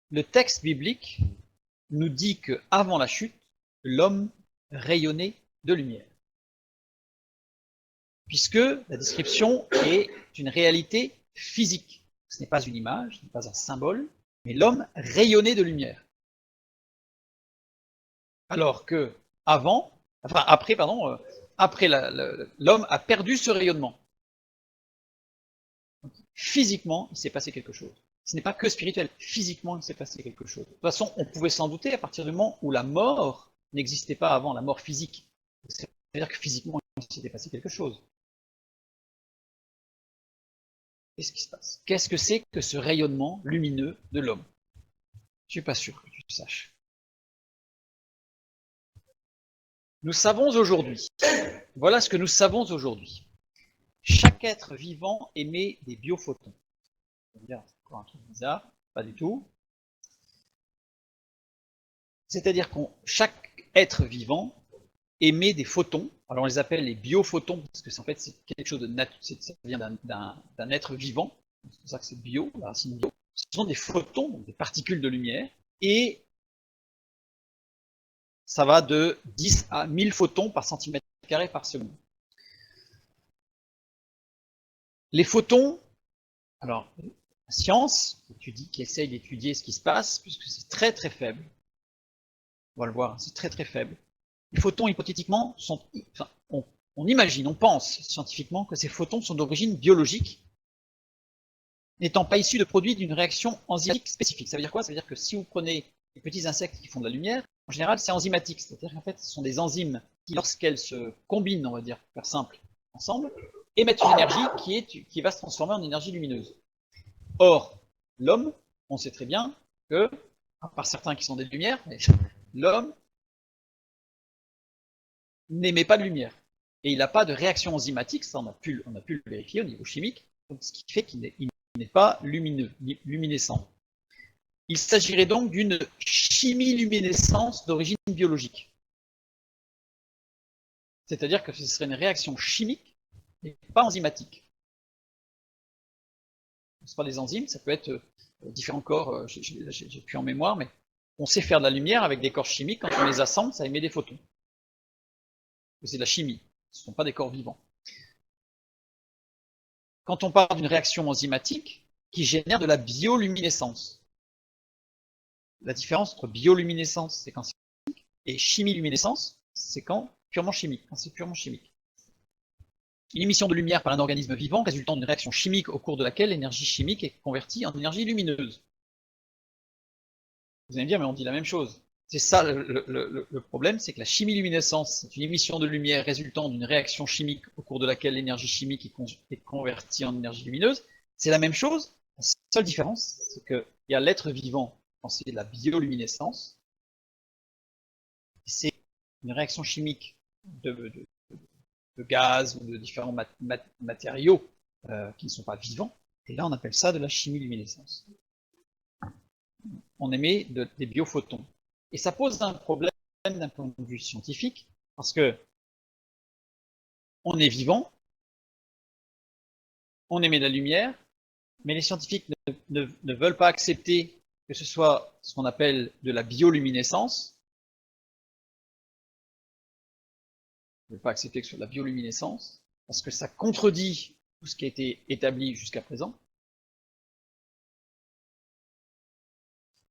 le texte biblique nous dit qu'avant la chute, l'homme rayonnait de lumière. Puisque la description est une réalité physique. Ce n'est pas une image, ce n'est pas un symbole, mais l'homme rayonnait de lumière. Alors que après, l'homme a perdu ce rayonnement. Donc, physiquement, il s'est passé quelque chose. Ce n'est pas que spirituel, physiquement, il s'est passé quelque chose. De toute façon, on pouvait s'en douter à partir du moment où la mort n'existait pas avant, la mort physique. C'est-à-dire que physiquement, il s'était passé quelque chose. Qu'est-ce qui se passe? Qu'est-ce que c'est que ce rayonnement lumineux de l'homme? Je suis pas sûr que tu le saches. Nous savons aujourd'hui, voilà ce que nous savons aujourd'hui. Chaque être vivant émet des biophotons. C'est encore un truc bizarre, pas du tout. C'est-à-dire que chaque être vivant émet des photons. Alors on les appelle les biophotons, parce que en fait c'est quelque chose de naturel, ça vient d'un être vivant. C'est pour ça que c'est bio, la racine bio. Ce sont des photons, donc des particules de lumière, et ça va de 10 à 1000 photons par centimètre carré par seconde. Les photons, alors la science qui essaye d'étudier ce qui se passe, puisque c'est très très faible. On va le voir, c'est très très faible. Les photons, hypothétiquement, on imagine, on pense scientifiquement que ces photons sont d'origine biologique, n'étant pas issus de produits d'une réaction enzymatique spécifique. Ça veut dire quoi? Ça veut dire que si vous prenez les petits insectes qui font de la lumière, en général, c'est enzymatique. C'est-à-dire qu'en fait, ce sont des enzymes qui, lorsqu'elles se combinent, on va dire, pour faire simple, ensemble, émettent une énergie qui va se transformer en énergie lumineuse. Or, l'homme, on sait très bien que, à part certains qui sont des lumières, l'homme n'émet pas de lumière. Et il n'a pas de réaction enzymatique, ça on a pu le vérifier au niveau chimique, donc ce qui fait qu'il n'est pas lumineux, luminescent. Il s'agirait donc d'une chimiluminescence d'origine biologique. C'est-à-dire que ce serait une réaction chimique et pas enzymatique. Ce pas des enzymes, ça peut être différents corps, j'ai plus en mémoire, mais on sait faire de la lumière avec des corps chimiques, quand on les assemble, ça émet des photons. C'est de la chimie, ce ne sont pas des corps vivants. Quand on parle d'une réaction enzymatique qui génère de la bioluminescence, la différence entre bioluminescence, c'est quand c'est chimique, et chimiluminescence, c'est quand c'est purement chimique. Une émission de lumière par un organisme vivant résultant d'une réaction chimique au cours de laquelle l'énergie chimique est convertie en énergie lumineuse. Vous allez me dire, mais on dit la même chose. C'est ça le problème, c'est que la chimiluminescence, c'est une émission de lumière résultant d'une réaction chimique au cours de laquelle l'énergie chimique est convertie en énergie lumineuse. C'est la même chose. La seule différence, c'est qu'il y a l'être vivant quand c'est de la bioluminescence. C'est une réaction chimique de gaz ou de différents matériaux qui ne sont pas vivants. Et là, on appelle ça de la chimiluminescence. On émet des biophotons. Et ça pose un problème d'un point de vue scientifique, parce que on est vivant, on émet de la lumière, mais les scientifiques ne veulent pas accepter que ce soit ce qu'on appelle de la bioluminescence. Ils ne veulent pas accepter que ce soit de la bioluminescence, parce que ça contredit tout ce qui a été établi jusqu'à présent.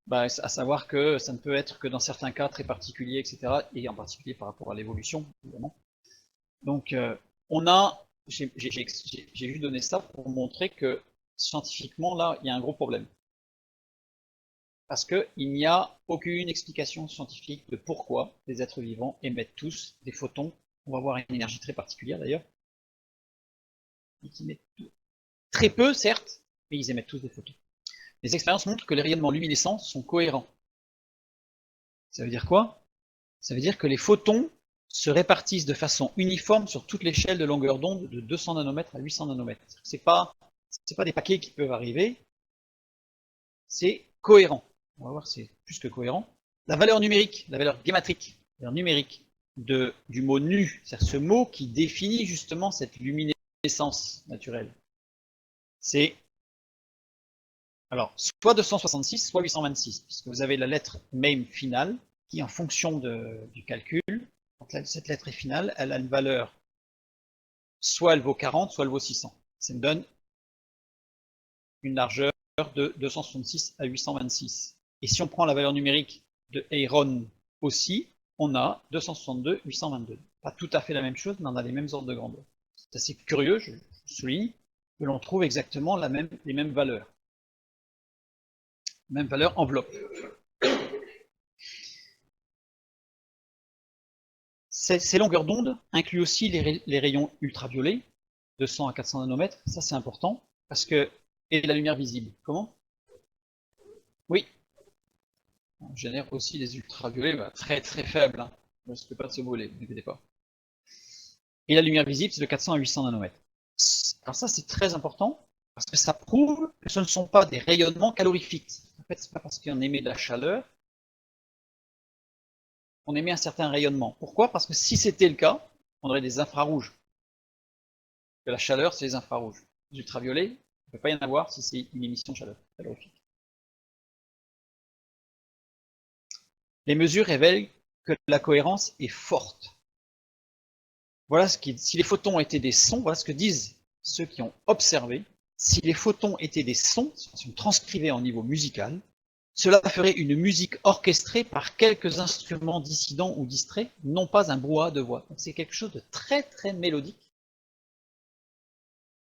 À savoir que ça ne peut être que dans certains cas très particuliers, etc., et en particulier par rapport à l'évolution, évidemment. Donc, j'ai juste donné ça pour montrer que scientifiquement, là, il y a un gros problème. Parce qu'il n'y a aucune explication scientifique de pourquoi les êtres vivants émettent tous des photons. On va voir une énergie très particulière d'ailleurs. Ils émettent très peu, certes, mais ils émettent tous des photons. Les expériences montrent que les rayonnements luminescents sont cohérents. Ça veut dire quoi? Ça veut dire que les photons se répartissent de façon uniforme sur toute l'échelle de longueur d'onde de 200 nanomètres à 800 nanomètres. C'est pas des paquets qui peuvent arriver, c'est cohérent. On va voir, c'est plus que cohérent. La valeur numérique, la valeur guématrique, la valeur numérique du mot nu, c'est-à-dire ce mot qui définit justement cette luminescence naturelle, c'est alors soit 266, soit 826, puisque vous avez la lettre même finale qui, en fonction du calcul, donc là, cette lettre est finale, elle a une valeur, soit elle vaut 40, soit elle vaut 600. Ça me donne une largeur de 266 à 826. Et si on prend la valeur numérique de Aaron aussi, on a 262, 822. Pas tout à fait la même chose, mais on a les mêmes ordres de grandeur. C'est assez curieux, je souligne, que l'on trouve exactement les mêmes valeurs. Même valeur enveloppe. Ces longueurs d'onde incluent aussi les rayons ultraviolets, de 100 à 400 nanomètres, ça c'est important, parce que, et la lumière visible. Comment? Oui, on génère aussi des ultraviolets très très faibles, hein. Ne risque pas de se brûler, ne vous inquiétez pas. Et la lumière visible, c'est de 400 à 800 nanomètres. Alors ça, c'est très important, parce que ça prouve que ce ne sont pas des rayonnements calorifiques. En fait, c'est pas parce qu'on émet de la chaleur qu'on émet un certain rayonnement. Pourquoi? Parce que si c'était le cas, on aurait des infrarouges. Que la chaleur, c'est les infrarouges. Les ultraviolets, il ne peut pas y en avoir si c'est une émission de chaleur calorifique. Les mesures révèlent que la cohérence est forte. Voilà si les photons étaient des sons, voilà ce que disent ceux qui ont observé. Si les photons étaient des sons, si on transcrivait en niveau musical, cela ferait une musique orchestrée par quelques instruments dissidents ou distraits, non pas un brouhaha de voix. Donc c'est quelque chose de très très mélodique,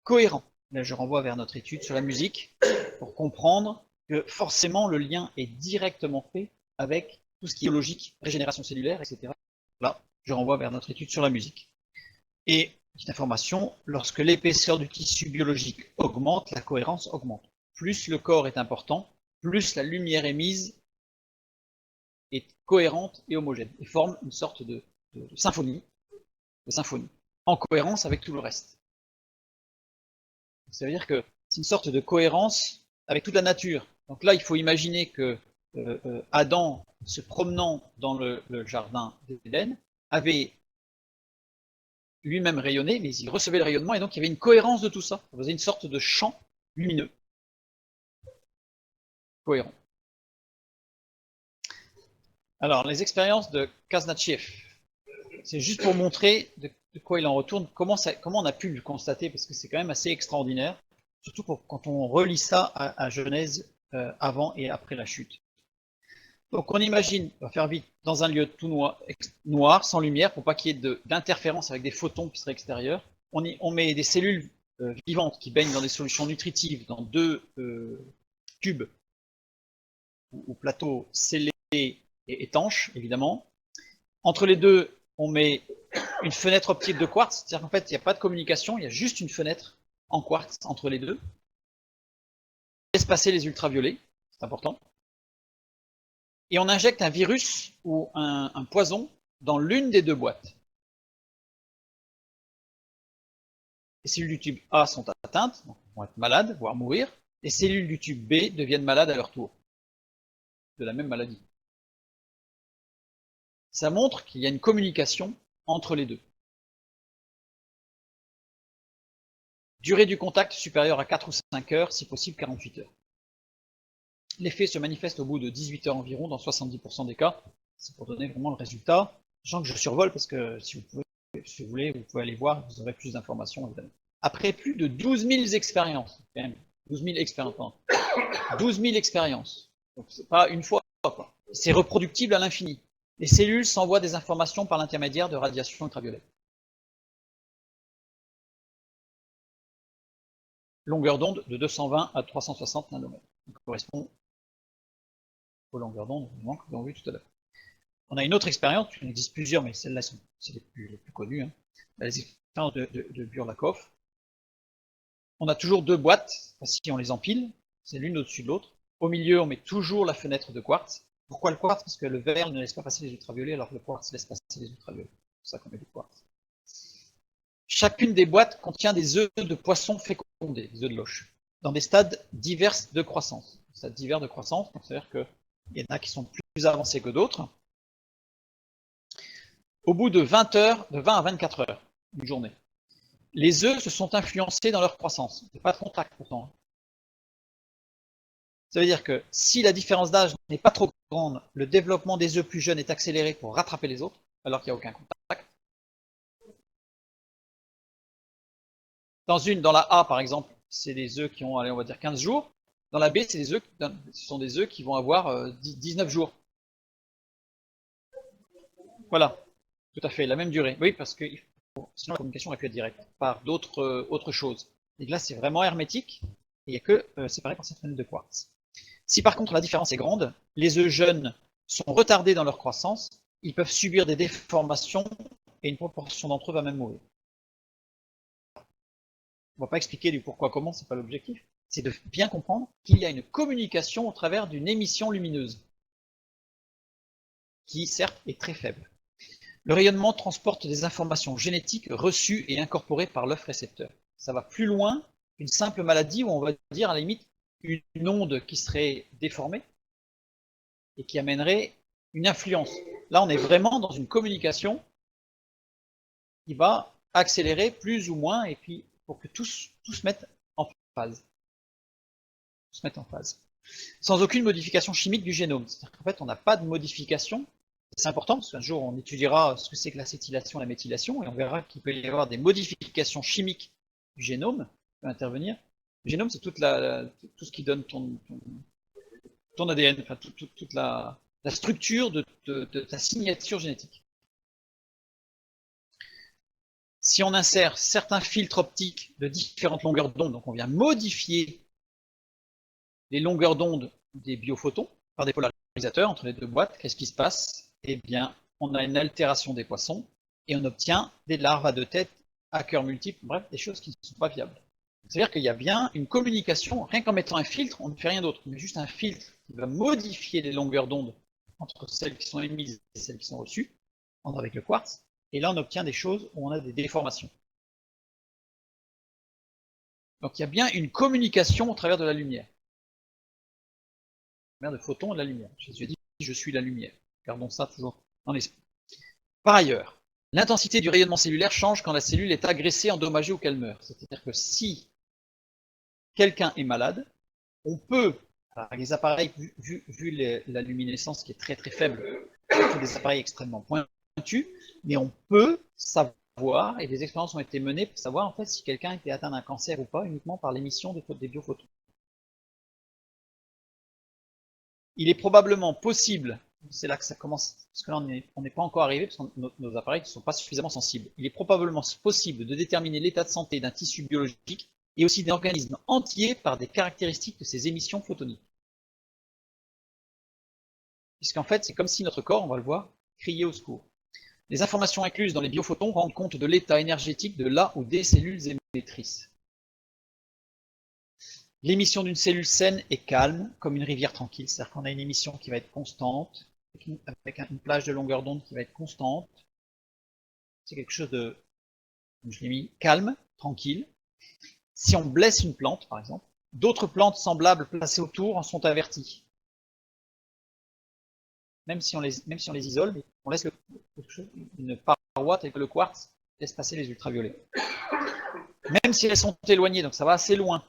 cohérent. Là, je renvoie vers notre étude sur la musique pour comprendre que forcément le lien est directement fait avec tout ce qui est biologique, régénération cellulaire, etc. Là, je renvoie vers notre étude sur la musique. Et petite information, lorsque l'épaisseur du tissu biologique augmente, la cohérence augmente. Plus le corps est important, plus la lumière émise est cohérente et homogène, et forme une sorte de symphonie, en cohérence avec tout le reste. Ça veut dire que c'est une sorte de cohérence avec toute la nature. Donc là, il faut imaginer que Adam, se promenant dans le jardin d'Éden, avait lui-même rayonné, mais il recevait le rayonnement, et donc il y avait une cohérence de tout ça. Ça faisait une sorte de champ lumineux, cohérent. Alors, les expériences de Kazantziev, c'est juste pour montrer de quoi il en retourne, comment on a pu le constater, parce que c'est quand même assez extraordinaire, surtout quand on relit ça à Genèse avant et après la chute. Donc on imagine, on va faire vite, dans un lieu tout noir, sans lumière, pour pas qu'il y ait d'interférence avec des photons qui seraient extérieurs. On met des cellules vivantes qui baignent dans des solutions nutritives, dans deux tubes ou plateaux scellés et étanches, évidemment. Entre les deux, on met une fenêtre optique de quartz, c'est-à-dire qu'en fait, il n'y a pas de communication, il y a juste une fenêtre en quartz entre les deux. On laisse passer les ultraviolets, c'est important. Et on injecte un virus ou un poison dans l'une des deux boîtes. Les cellules du tube A sont atteintes, donc vont être malades, voire mourir. Les cellules du tube B deviennent malades à leur tour, de la même maladie. Ça montre qu'il y a une communication entre les deux. Durée du contact supérieure à 4 ou 5 heures, si possible 48 heures. L'effet se manifeste au bout de 18 heures environ, dans 70% des cas. C'est pour donner vraiment le résultat. Sachant que je survole, parce que si vous voulez, vous pouvez aller voir, vous aurez plus d'informations, évidemment. Après plus de 12 000 expériences, quand même, 12 000 expériences, 12 000 expériences. Donc c'est pas une fois, quoi. C'est reproductible à l'infini. Les cellules s'envoient des informations par l'intermédiaire de radiations ultraviolette. Longueur d'onde de 220 à 360 nanomètres. Ça correspond aux longueurs d'onde, évidemment, que nous avons vu tout à l'heure. On a une autre expérience, il en existe plusieurs, mais celles-là sont les plus connues, hein. Les expériences de Burlakov. On a toujours deux boîtes, si on les empile, c'est l'une au-dessus de l'autre. Au milieu, on met toujours la fenêtre de quartz. Pourquoi le quartz? Parce que le verre ne laisse pas passer les ultraviolets, alors que le quartz laisse passer les ultraviolets. C'est pour ça qu'on met du quartz. Chacune des boîtes contient des œufs de poisson fécondés, des œufs de loche, dans des stades divers de croissance. Des stades divers de croissance, c'est-à-dire qu'il y en a qui sont plus avancés que d'autres. Au bout de 20 heures, de 20 à 24 heures, une journée, les œufs se sont influencés dans leur croissance. Il n'y a pas de contact pourtant. Ça veut dire que si la différence d'âge n'est pas trop grande, le développement des œufs plus jeunes est accéléré pour rattraper les autres, alors qu'il n'y a aucun contact. Dans la A, par exemple, c'est des œufs qui ont, allez, on va dire 15 jours. Dans la B, ce sont des œufs qui vont avoir 19 jours. Voilà, tout à fait, la même durée. Oui, parce que sinon la communication aurait pu être directe par d'autres autres choses. Et là, c'est vraiment hermétique, et il n'y a que séparé par cette fenêtre de quartz. Si par contre la différence est grande, les œufs jeunes sont retardés dans leur croissance, ils peuvent subir des déformations, et une proportion d'entre eux va même mourir. On ne va pas expliquer du pourquoi comment, c'est pas l'objectif. C'est de bien comprendre qu'il y a une communication au travers d'une émission lumineuse, qui certes est très faible. Le rayonnement transporte des informations génétiques reçues et incorporées par l'œuf récepteur. Ça va plus loin qu'une simple maladie où on va dire à la limite une onde qui serait déformée et qui amènerait une influence. Là, on est vraiment dans une communication qui va accélérer plus ou moins et puis pour que tout se mette en phase. Se mettre en phase. Sans aucune modification chimique du génome. C'est-à-dire qu'en fait, on n'a pas de modification. C'est important parce qu'un jour, on étudiera ce que c'est que l'acétylation et la méthylation et on verra qu'il peut y avoir des modifications chimiques du génome qui peuvent intervenir. Le génome, c'est tout ce qui donne ton ADN, enfin, toute la structure de ta signature génétique. Si on insère certains filtres optiques de différentes longueurs d'onde, donc on vient modifier les longueurs d'onde des biophotons par des polarisateurs entre les deux boîtes, qu'est-ce qui se passe? Eh bien, on a une altération des poissons et on obtient des larves à deux têtes, à cœur multiple, bref, des choses qui ne sont pas viables. C'est-à-dire qu'il y a bien une communication, rien qu'en mettant un filtre, on ne fait rien d'autre, mais juste un filtre qui va modifier les longueurs d'onde entre celles qui sont émises et celles qui sont reçues, avec le quartz, et là on obtient des choses où on a des déformations. Donc il y a bien une communication au travers de la lumière. De photons et de la lumière. Jésus a dit, je suis la lumière. Gardons ça toujours dans l'esprit. Par ailleurs, l'intensité du rayonnement cellulaire change quand la cellule est agressée, endommagée ou qu'elle meurt. C'est-à-dire que si quelqu'un est malade, on peut, avec les appareils, vu la luminescence qui est très très faible, c'est des appareils extrêmement pointus, mais on peut savoir, et des expériences ont été menées pour savoir en fait si quelqu'un était atteint d'un cancer ou pas, uniquement par l'émission des biophotons. Il est probablement possible, c'est là que ça commence, parce que là on n'est pas encore arrivé, parce que nos appareils ne sont pas suffisamment sensibles, il est probablement possible de déterminer l'état de santé d'un tissu biologique et aussi d'un organisme entier par des caractéristiques de ces émissions photoniques. Puisqu'en fait, c'est comme si notre corps, on va le voir, criait au secours. Les informations incluses dans les biophotons rendent compte de l'état énergétique de la ou des cellules émettrices. L'émission d'une cellule saine est calme, comme une rivière tranquille, c'est-à-dire qu'on a une émission qui va être constante, avec une plage de longueur d'onde qui va être constante. C'est quelque chose de, comme je l'ai mis, calme, tranquille. Si on blesse une plante, par exemple, d'autres plantes semblables placées autour en sont averties. Même si on les isole, mais on laisse une paroi telle que le quartz laisse passer les ultraviolets. Même si elles sont éloignées, donc ça va assez loin.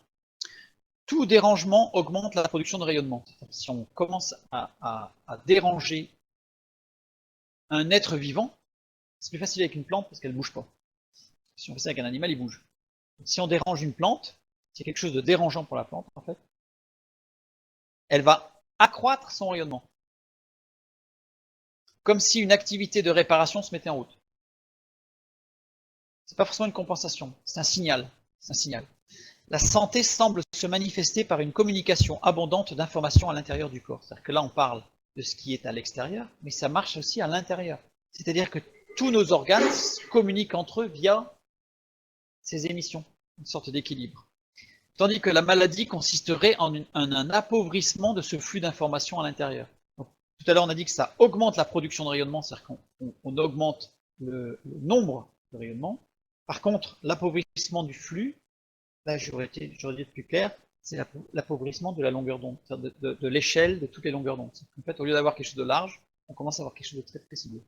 Tout dérangement augmente la production de rayonnement. Si on commence à déranger un être vivant, c'est plus facile avec une plante parce qu'elle ne bouge pas. Si on fait ça avec un animal, il bouge. Si on dérange une plante, c'est quelque chose de dérangeant pour la plante, en fait. Elle va accroître son rayonnement. Comme si une activité de réparation se mettait en route. C'est pas forcément une compensation, c'est un signal. C'est un signal. la santé semble se manifester par une communication abondante d'informations à l'intérieur du corps. C'est-à-dire que là, on parle de ce qui est à l'extérieur, mais ça marche aussi à l'intérieur. C'est-à-dire que tous nos organes communiquent entre eux via ces émissions, une sorte d'équilibre. Tandis que la maladie consisterait en un appauvrissement de ce flux d'informations à l'intérieur. Tout à l'heure, on a dit que ça augmente la production de rayonnement, c'est-à-dire qu'on augmente le nombre de rayonnements. Par contre, l'appauvrissement du flux, là j'aurais dû être plus clair, c'est l'appauvrissement de la longueur d'onde, de l'échelle de toutes les longueurs d'onde. En fait, au lieu d'avoir quelque chose de large, on commence à avoir quelque chose de très précis.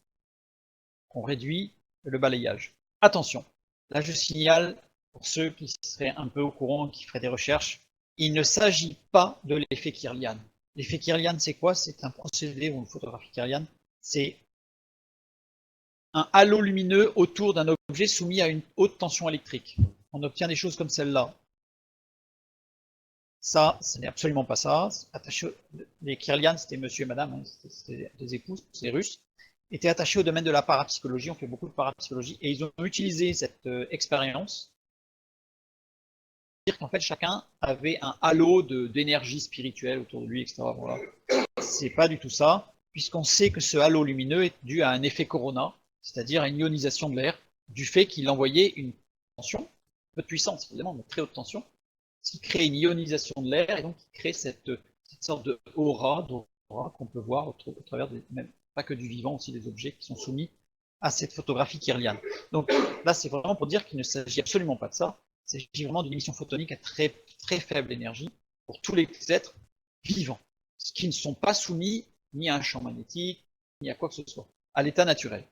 On réduit le balayage. Attention, là je signale, pour ceux qui seraient un peu au courant, qui feraient des recherches, il ne s'agit pas de l'effet Kirlian. L'effet Kirlian, c'est quoi? C'est un procédé, ou une photographie Kirlian, c'est un halo lumineux autour d'un objet soumis à une haute tension électrique. On obtient des choses comme celle-là. Ça, ce n'est absolument pas ça. Les Kirlian, c'était monsieur et madame, hein, c'était des épouses, c'est russes, étaient attachés au domaine de la parapsychologie. On fait beaucoup de parapsychologie et ils ont utilisé cette expérience pour dire qu'en fait chacun avait un halo d'énergie spirituelle autour de lui, etc. Voilà. C'est pas du tout ça, puisqu'on sait que ce halo lumineux est dû à un effet corona, c'est-à-dire à une ionisation de l'air, du fait qu'il envoyait une tension, peu de puissance évidemment, mais très haute tension, ce qui crée une ionisation de l'air et donc qui crée cette sorte de aura qu'on peut voir au travers même pas que du vivant, aussi des objets qui sont soumis à cette photographie kirliane. Donc là, c'est vraiment pour dire qu'il ne s'agit absolument pas de ça. Il s'agit vraiment d'une émission photonique à très, très faible énergie pour tous les êtres vivants, qui ne sont pas soumis ni à un champ magnétique, ni à quoi que ce soit, à l'état naturel.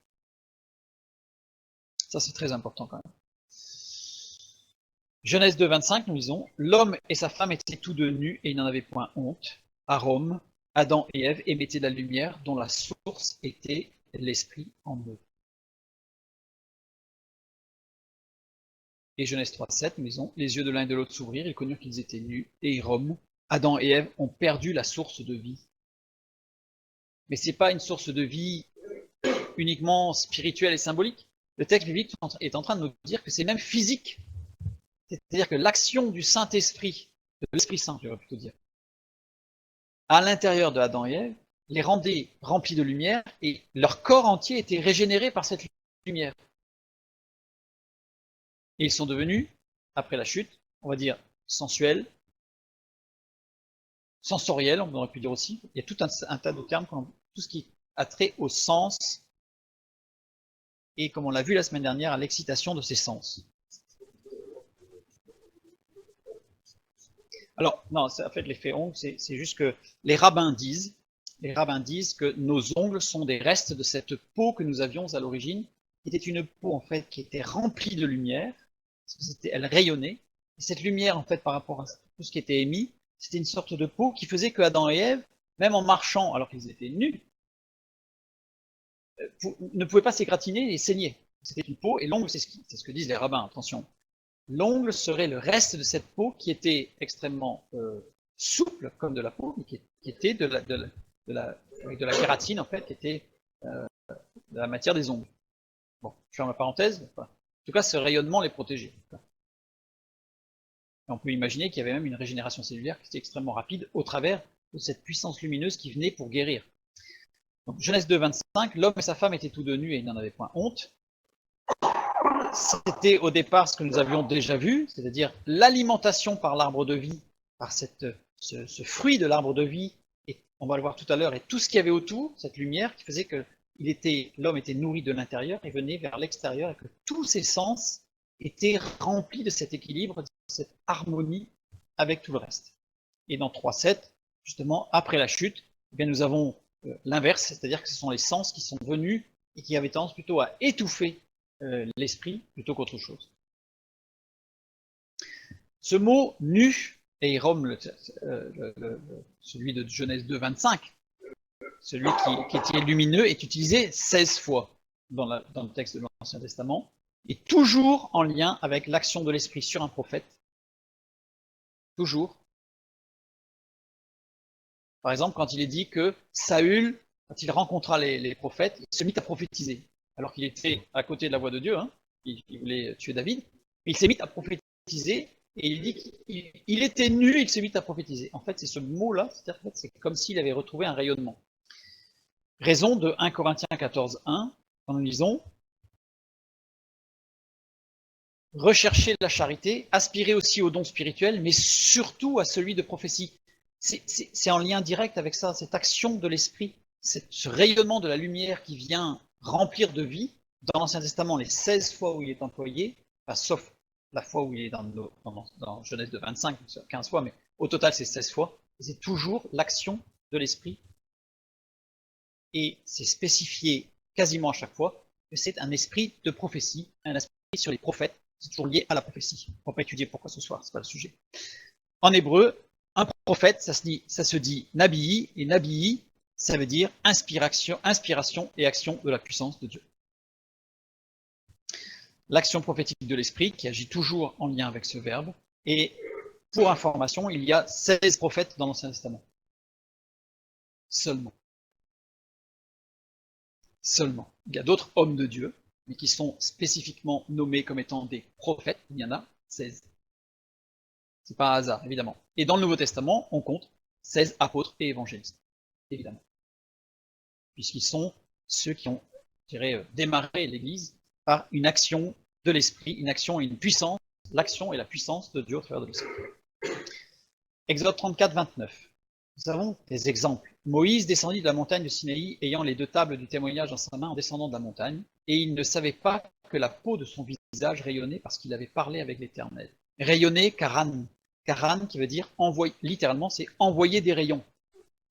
Ça, c'est très important quand même. Genèse 2, 25, nous disons, l'homme et sa femme étaient tous deux nus et ils n'en avaient point honte. À Rome, Adam et Ève émettaient de la lumière dont la source était l'esprit en eux. Et Genèse 3, 7, nous disons, les yeux de l'un et de l'autre s'ouvrirent, ils connurent qu'ils étaient nus, et Rome, Adam et Ève ont perdu la source de vie. Mais ce n'est pas une source de vie uniquement spirituelle et symbolique. Le texte biblique est en train de nous dire que c'est même physique. C'est-à-dire que l'action du Saint-Esprit, de l'Esprit Saint, je devrais plutôt dire, à l'intérieur de Adam et Ève, les rendait remplis de lumière et leur corps entier était régénéré par cette lumière. Et ils sont devenus, après la chute, on va dire sensuels, sensoriels, on aurait pu dire aussi. Il y a tout un tas de termes, tout ce qui a trait au sens et, comme on l'a vu la semaine dernière, à l'excitation de ces sens. Alors, non, en fait, l'effet ongle, c'est juste que les rabbins disent que nos ongles sont des restes de cette peau que nous avions à l'origine, qui était une peau, en fait, qui était remplie de lumière, parce que elle rayonnait, et cette lumière, en fait, par rapport à tout ce qui était émis, c'était une sorte de peau qui faisait que Adam et Ève, même en marchant, alors qu'ils étaient nus, ne pouvaient pas s'égratiner et saigner. C'était une peau, et l'ongle, c'est ce que disent les rabbins, attention. L'ongle serait le reste de cette peau qui était extrêmement souple, comme de la peau, mais qui était avec de la kératine, en fait, qui était de la matière des ongles. Bon, je ferme la parenthèse. En tout cas, ce rayonnement les protégeait. Et on peut imaginer qu'il y avait même une régénération cellulaire qui était extrêmement rapide au travers de cette puissance lumineuse qui venait pour guérir. Donc, Genèse 2, 25, l'homme et sa femme étaient tous deux nus et ils n'en avaient point honte. C'était au départ ce que nous avions déjà vu, c'est-à-dire l'alimentation par l'arbre de vie, par ce fruit de l'arbre de vie, et on va le voir tout à l'heure, et tout ce qu'il y avait autour, cette lumière qui faisait que l'homme était nourri de l'intérieur et venait vers l'extérieur, et que tous ses sens étaient remplis de cet équilibre, de cette harmonie avec tout le reste. Et dans 3.7, justement, après la chute, eh bien, nous avons l'inverse, c'est-à-dire que ce sont les sens qui sont venus et qui avaient tendance plutôt à étouffer l'esprit plutôt qu'autre chose. Ce mot nu, et Rome, celui de Genèse 2, 25, celui qui était lumineux, est utilisé 16 fois dans le texte de l'Ancien Testament, et toujours en lien avec l'action de l'esprit sur un prophète. Toujours. Par exemple, quand il est dit que Saül, quand il rencontra les prophètes, il se mit à prophétiser, alors qu'il était à côté de la voix de Dieu, hein, il voulait tuer David, mais il s'est mis à prophétiser et il dit qu'il était nu, il s'est mis à prophétiser. En fait, c'est ce mot-là, c'est-à-dire en fait, c'est comme s'il avait retrouvé un rayonnement. Raison de 1 Corinthiens 14, 1, quand nous lisons « Recherchez la charité, aspirez aussi au don spirituel, mais surtout à celui de prophétie. » C'est en lien direct avec ça, cette action de l'esprit, ce rayonnement de la lumière qui vient remplir de vie. Dans l'Ancien Testament, les 16 fois où il est employé, enfin, sauf la fois où il est dans Genèse de 25, 15 fois, mais au total c'est 16 fois, c'est toujours l'action de l'esprit. Et c'est spécifié quasiment à chaque fois que c'est un esprit de prophétie, un esprit sur les prophètes, c'est toujours lié à la prophétie. On ne va pas étudier pourquoi ce soir, c'est pas le sujet. En hébreu, un prophète, ça se dit nabii, et nabii, ça veut dire inspiration et action de la puissance de Dieu. L'action prophétique de l'esprit, qui agit toujours en lien avec ce verbe, et pour information, il y a 16 prophètes dans l'Ancien Testament. Seulement. Il y a d'autres hommes de Dieu, mais qui sont spécifiquement nommés comme étant des prophètes, il y en a 16. C'est pas un hasard, évidemment. Et dans le Nouveau Testament, on compte 16 apôtres et évangélistes, évidemment. Puisqu'ils sont ceux qui ont, je dirais, démarré l'Église par une action de l'Esprit, une action et une puissance, l'action et la puissance de Dieu au travers de l'Esprit. Exode 34, 29. Nous avons des exemples. Moïse descendit de la montagne de Sinaï, ayant les 2 tables du témoignage dans sa main en descendant de la montagne, et il ne savait pas que la peau de son visage rayonnait parce qu'il avait parlé avec l'Éternel. Rayonnait, karan. Karan qui veut dire envoyer, littéralement c'est envoyer des rayons.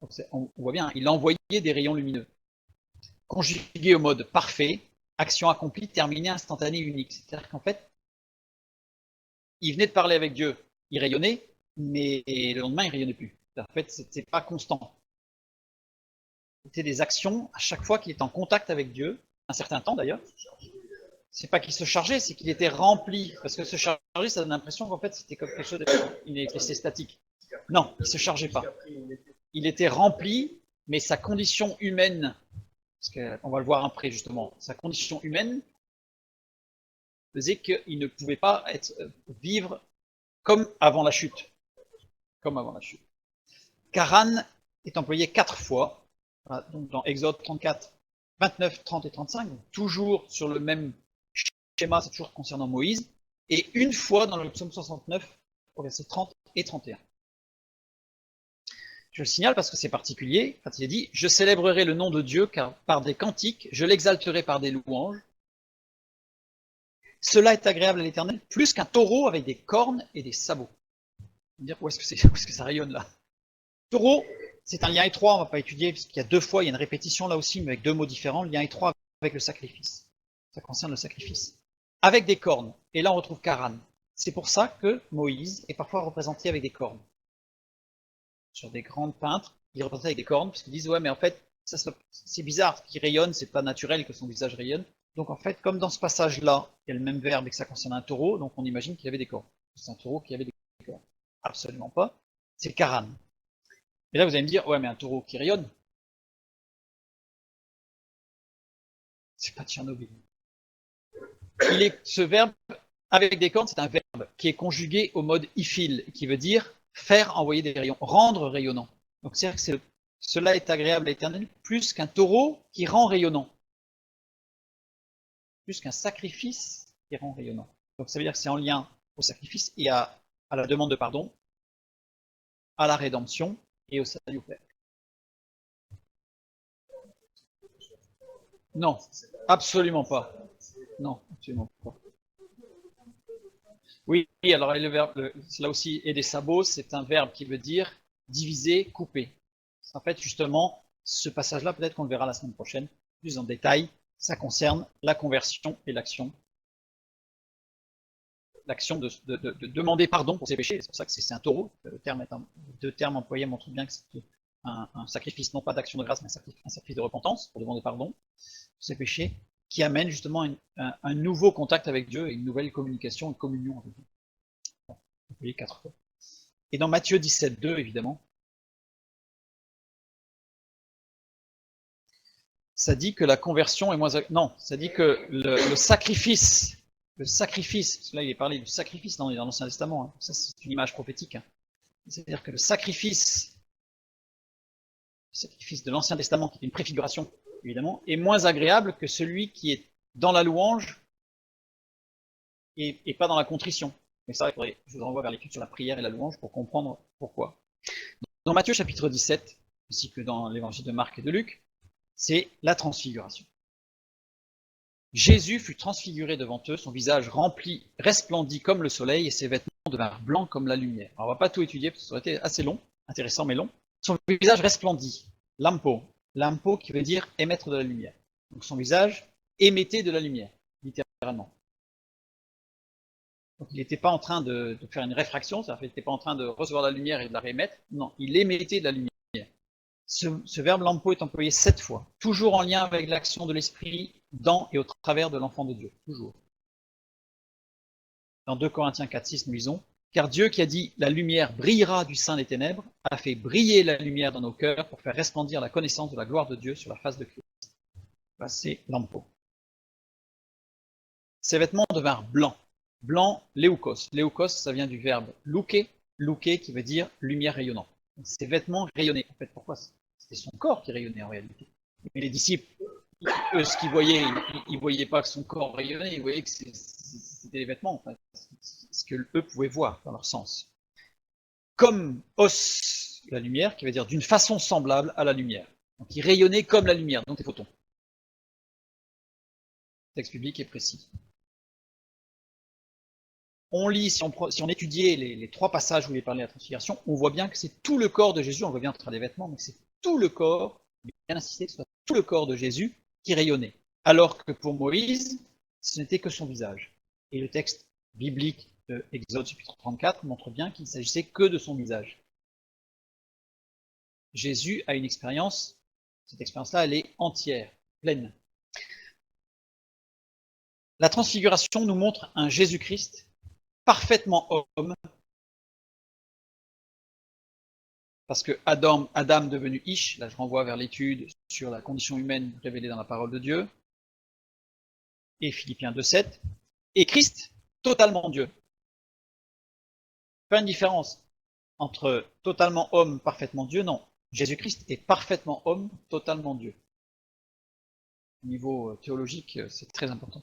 Donc on voit bien, il envoyait des rayons lumineux. Conjugué au mode parfait, action accomplie, terminée, instantanée, unique. C'est-à-dire qu'en fait, il venait de parler avec Dieu, il rayonnait, mais le lendemain, il ne rayonnait plus. En fait, c'était pas constant. C'était des actions à chaque fois qu'il était en contact avec Dieu, un certain temps d'ailleurs. C'est pas qu'il se chargeait, c'est qu'il était rempli. Parce que se charger, ça donne l'impression qu'en fait, c'était comme quelque chose d'une électricité statique. Non, il ne se chargeait pas. Il était rempli, mais sa condition humaine, parce qu'on va le voir après justement, sa condition humaine faisait qu'il ne pouvait pas vivre comme avant la chute. Comme avant la chute. Karan est employé 4 fois, donc dans Exode 34, 29, 30 et 35, toujours sur le même schéma, c'est toujours concernant Moïse, et une fois dans le psaume 69, au verset 30 et 31. Je le signale parce que c'est particulier, quand il est dit « Je célébrerai le nom de Dieu car par des cantiques, je l'exalterai par des louanges. Cela est agréable à l'Éternel, plus qu'un taureau avec des cornes et des sabots. » On va dire où est-ce que ça rayonne là? Taureau, c'est un lien étroit, on ne va pas étudier, puisqu'il y a 2 fois, il y a une répétition là aussi, mais avec 2 mots différents, le lien étroit avec le sacrifice. Ça concerne le sacrifice. Avec des cornes, et là on retrouve Karan. C'est pour ça que Moïse est parfois représenté avec des cornes. Sur des grands peintres, il est représenté avec des cornes, parce qu'ils disent, ouais, mais en fait, c'est bizarre, qu'il rayonne, c'est pas naturel que son visage rayonne. Donc en fait, comme dans ce passage-là, il y a le même verbe et que ça concerne un taureau, donc on imagine qu'il avait des cornes. C'est un taureau qui avait des cornes. Absolument pas. C'est Karan. Et là, vous allez me dire, ouais, mais un taureau qui rayonne, c'est pas Tchernobyl. Ce verbe avec des cornes, c'est un verbe qui est conjugué au mode ifil, qui veut dire faire envoyer des rayons, rendre rayonnant. Donc c'est-à-dire que cela est agréable à l'Éternel plus qu'un taureau qui rend rayonnant, plus qu'un sacrifice qui rend rayonnant. Donc ça veut dire que c'est en lien au sacrifice et à la demande de pardon, à la rédemption et au salut au Père. Non, absolument pas. Non, absolument pas. Oui, alors le verbe, là aussi, et des sabots, c'est un verbe qui veut dire diviser, couper. En fait, justement, ce passage-là, peut-être qu'on le verra la semaine prochaine, plus en détail, ça concerne la conversion et l'action. L'action de demander pardon pour ses péchés, c'est pour ça que c'est un taureau. Deux termes employés montrent bien que c'est un sacrifice, non pas d'action de grâce, mais un sacrifice de repentance pour demander pardon pour ses péchés, qui amène justement un nouveau contact avec Dieu et une nouvelle communication et communion avec Dieu. Bon, vous voyez 4 fois. Et dans Matthieu 17, 2, évidemment, ça dit que la conversion est moins... Non, ça dit que le sacrifice le sacrifice, là il est parlé du sacrifice dans l'Ancien Testament, hein. Ça c'est une image prophétique, hein. C'est-à-dire que le sacrifice de l'Ancien Testament, qui est une préfiguration, évidemment, est moins agréable que celui qui est dans la louange et pas dans la contrition. Mais ça, je vous renvoie vers l'étude sur la prière et la louange pour comprendre pourquoi. Dans Matthieu chapitre 17, ainsi que dans l'évangile de Marc et de Luc, c'est la transfiguration. Jésus fut transfiguré devant eux, son visage resplendit comme le soleil et ses vêtements devinrent blancs comme la lumière. Alors, on ne va pas tout étudier parce que ça aurait été assez long, intéressant mais long. Son visage resplendit, lampo qui veut dire émettre de la lumière. Donc son visage émettait de la lumière, littéralement. Donc il n'était pas en train de faire une réfraction, c'est-à-dire qu'il n'était pas en train de recevoir la lumière et de la réémettre, non, il émettait de la lumière. Ce verbe lampo est employé 7 fois, toujours en lien avec l'action de l'esprit dans et au travers de l'enfant de Dieu, toujours. Dans 2 Corinthiens 4,6, nous lisons « Car Dieu qui a dit « La lumière brillera du sein des ténèbres » a fait briller la lumière dans nos cœurs pour faire resplendir la connaissance de la gloire de Dieu sur la face de Christ. Là, c'est lampo. Ses vêtements devinrent blancs. Blanc, léoukos. Léoukos, ça vient du verbe louké qui veut dire lumière rayonnante. Donc, ses vêtements rayonnaient. En fait, pourquoi? C'était son corps qui rayonnait en réalité. Mais les disciples, eux, ce qu'ils voyaient, ils ne voyaient pas que son corps rayonnait, ils voyaient que c'était les vêtements, en fait. Ce que eux pouvaient voir dans leur sens. Comme os, la lumière, qui veut dire d'une façon semblable à la lumière. Donc, il rayonnait comme la lumière, donc des photons. Texte biblique est précis. On lit, si on étudiait les 3 passages où il est parlé de la transfiguration, on voit bien que c'est tout le corps de Jésus, on voit bien à travers des vêtements, mais c'est tout le corps, bien insisté que ce soit tout le corps de Jésus qui rayonnait. Alors que pour Moïse, ce n'était que son visage. Et le texte biblique de Exode chapitre 34 montre bien qu'il ne s'agissait que de son visage. Jésus a une expérience, cette expérience-là, elle est entière, pleine. La transfiguration nous montre un Jésus-Christ parfaitement homme, parce que Adam devenu Ish, là je renvoie vers l'étude sur la condition humaine révélée dans la parole de Dieu, et Philippiens 2,7, et Christ, totalement Dieu. Pas une différence entre totalement homme, parfaitement Dieu, non. Jésus-Christ est parfaitement homme, totalement Dieu. Au niveau théologique, c'est très important.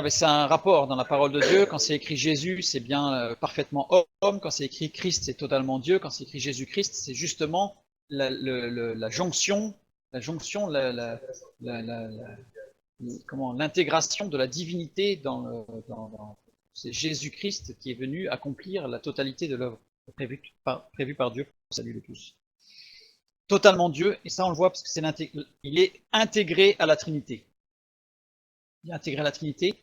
C'est un rapport dans la parole de Dieu. Quand c'est écrit Jésus, c'est bien parfaitement homme. Quand c'est écrit Christ, c'est totalement Dieu. Quand c'est écrit Jésus-Christ, c'est justement la jonction, l'intégration de la divinité c'est Jésus-Christ qui est venu accomplir la totalité de l'œuvre prévue par Dieu pour saluer de tous. Totalement Dieu, et ça on le voit parce que il est intégré à la Trinité. Il est intégré à la Trinité.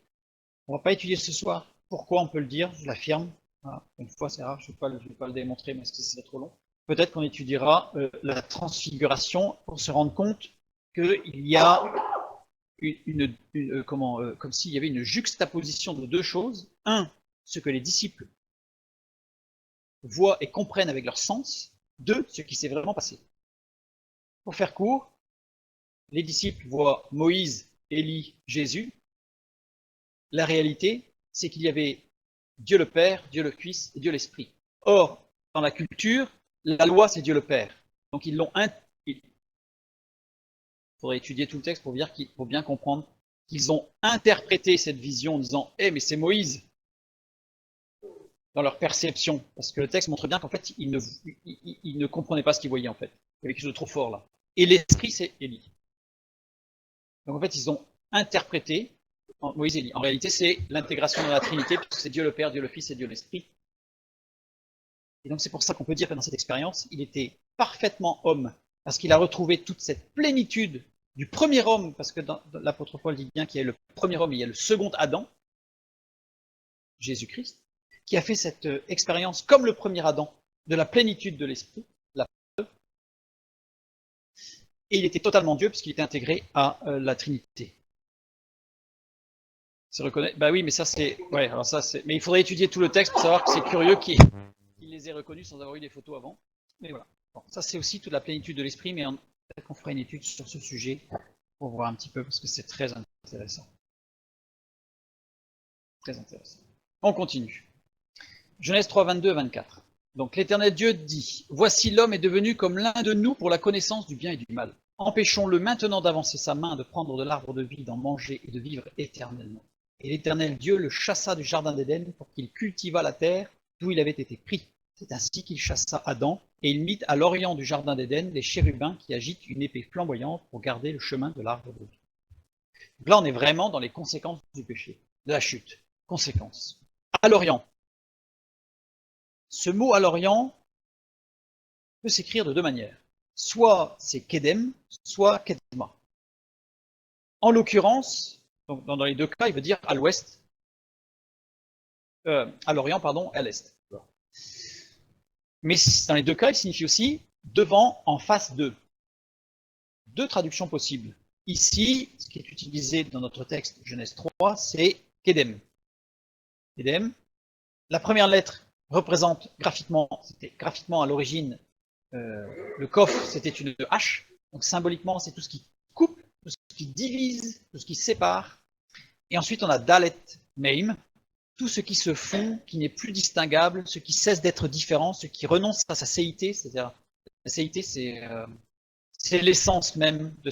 On ne va pas étudier ce soir. Pourquoi on peut le dire, je l'affirme. Voilà. Une fois c'est rare, je ne vais pas le démontrer, mais ce serait trop long. Peut-être qu'on étudiera la transfiguration pour se rendre compte qu'il y a comme s'il y avait une juxtaposition de 2 choses. 1, ce que les disciples voient et comprennent avec leur sens. 2, ce qui s'est vraiment passé. Pour faire court, les disciples voient Moïse, Élie, Jésus. La réalité, c'est qu'il y avait Dieu le Père, Dieu le Fils et Dieu l'Esprit. Or, dans la culture, la loi, c'est Dieu le Père. Donc ils l'ont il faudrait étudier tout le texte pour bien comprendre qu'ils ont interprété cette vision en disant « mais c'est Moïse » dans leur perception. Parce que le texte montre bien qu'en fait, ils ne comprenaient pas ce qu'ils voyaient en fait. Il y avait quelque chose de trop fort là. Et l'Esprit, c'est Élie. Donc en fait, ils ont interprété Moïse et Élie. En réalité, c'est l'intégration de la Trinité, puisque c'est Dieu le Père, Dieu le Fils et Dieu l'Esprit. Et donc c'est pour ça qu'on peut dire que dans cette expérience, il était parfaitement homme, parce qu'il a retrouvé toute cette plénitude du premier homme, parce que l'apôtre Paul dit bien qu'il y a le premier homme et il y a le second Adam, Jésus-Christ, qui a fait cette expérience comme le premier Adam, de la plénitude de l'Esprit, et il était totalement Dieu, puisqu'il était intégré à la Trinité. C'est reconnaître. Bah oui, mais ça c'est. Ouais, alors ça c'est. Mais il faudrait étudier tout le texte pour savoir que c'est curieux qu'il les ait reconnus sans avoir eu des photos avant. Mais voilà. Bon, ça c'est aussi toute la plénitude de l'esprit, mais peut-être qu'on fera une étude sur ce sujet pour voir un petit peu, parce que c'est très intéressant. Très intéressant. On continue. Genèse 3, 22 à 24. Donc l'Éternel Dieu dit, « Voici l'homme est devenu comme l'un de nous pour la connaissance du bien et du mal. Empêchons-le maintenant d'avancer sa main, de prendre de l'arbre de vie, d'en manger et de vivre éternellement. » Et l'Éternel Dieu le chassa du jardin d'Éden pour qu'il cultivât la terre d'où il avait été pris. C'est ainsi qu'il chassa Adam, et il mit à l'orient du jardin d'Éden les chérubins qui agitent une épée flamboyante pour garder le chemin de l'arbre de vie. Donc là, on est vraiment dans les conséquences du péché, de la chute. Conséquences. À l'orient. Ce mot à l'orient peut s'écrire de deux manières. Soit c'est Kedem, soit Kedma. En l'occurrence, dans les deux cas, il veut dire à l'ouest, à l'orient, pardon, à l'est. Mais dans les deux cas, il signifie aussi devant, en face de. Deux traductions possibles. Ici, ce qui est utilisé dans notre texte Genèse 3, c'est Kedem. Kedem. La première lettre représente graphiquement, c'était graphiquement à l'origine, le coffre, c'était une hache. Donc symboliquement, c'est tout ce qui coupe, tout ce qui divise, tout ce qui sépare. Et ensuite, on a Dalet Meim, tout ce qui se fond, qui n'est plus distinguable, ce qui cesse d'être différent, ce qui renonce à sa céité, c'est-à-dire la céité, c'est l'essence même de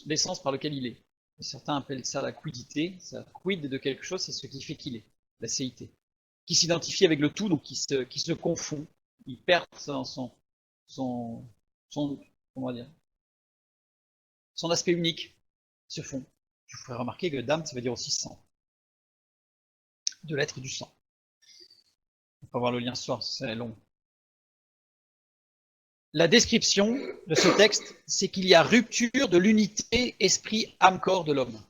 l'essence par lequel il est. Certains appellent ça la quidité, ça quid de quelque chose, c'est ce qui fait qu'il est, la céité. Qui s'identifie avec le tout, donc qui se confond, il perd comment dire, son aspect unique, se fond. Je vous ferai remarquer que dam, ça veut dire aussi sang. De l'être du sang. On peut voir le lien ce soir, c'est long. La description de ce texte, c'est qu'il y a rupture de l'unité esprit-âme-corps de l'homme.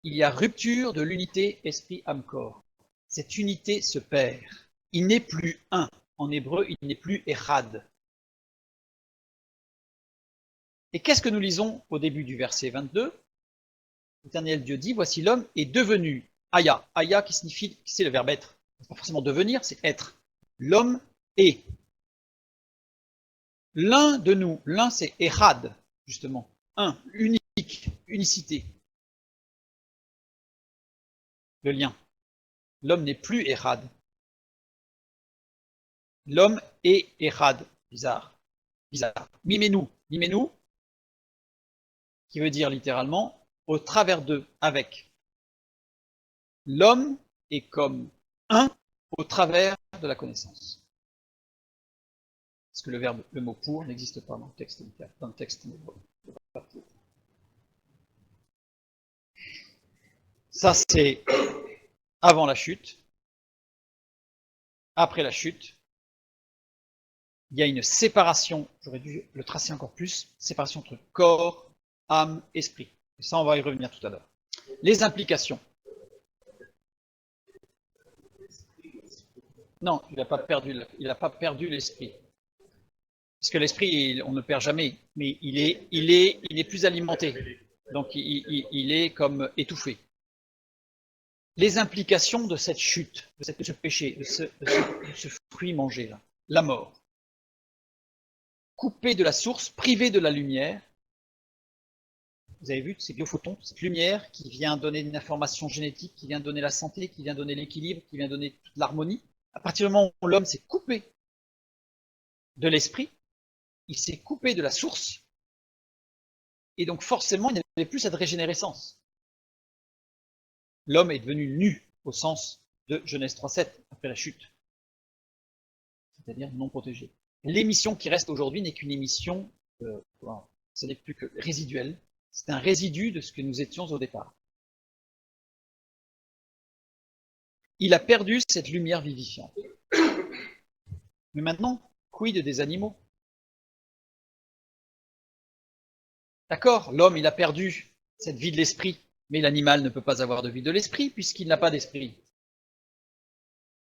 Il y a rupture de l'unité esprit-âme-corps. Cette unité se perd. Il n'est plus un. En hébreu, il n'est plus echad. Et qu'est-ce que nous lisons au début du verset 22? L'Éternel Dieu dit, voici l'homme est devenu Aya. Aya qui signifie, c'est le verbe être. C'est pas forcément devenir, c'est être. L'homme est. L'un de nous, l'un c'est Echad, justement. Un, unique, unicité. Le lien. L'homme n'est plus Echad. L'homme est Echad. Bizarre. Bizarre. Mimenu. Mimenu, qui veut dire littéralement au travers d'eux, avec. L'homme est comme un au travers de la connaissance. Parce que le mot pour n'existe pas dans le texte littéraire, dans le texte hébreu. Ça, c'est avant la chute. Après la chute, il y a une séparation, j'aurais dû le tracer encore plus, séparation entre corps, âme, esprit. Et ça, on va y revenir tout à l'heure. Les implications. Non, il n'a pas perdu l'esprit. Parce que l'esprit, on ne perd jamais, mais il est plus alimenté. Donc il est comme étouffé. Les implications de cette chute, de ce péché, de ce fruit mangé là, la mort. Coupé de la source, privé de la lumière. Vous avez vu, ces biophotons, cette lumière qui vient donner une information génétique, qui vient donner la santé, qui vient donner l'équilibre, qui vient donner toute l'harmonie. À partir du moment où l'homme s'est coupé de l'esprit, il s'est coupé de la source, et donc forcément, il n'avait plus cette régénérescence. L'homme est devenu nu, au sens de Genèse 3.7, après la chute, c'est-à-dire non protégé. L'émission qui reste aujourd'hui n'est qu'une émission, ce n'est plus que résiduelle, c'est un résidu de ce que nous étions au départ. Il a perdu cette lumière vivifiante. Mais maintenant, quid des animaux? D'accord, l'homme, il a perdu cette vie de l'esprit, mais l'animal ne peut pas avoir de vie de l'esprit puisqu'il n'a pas d'esprit.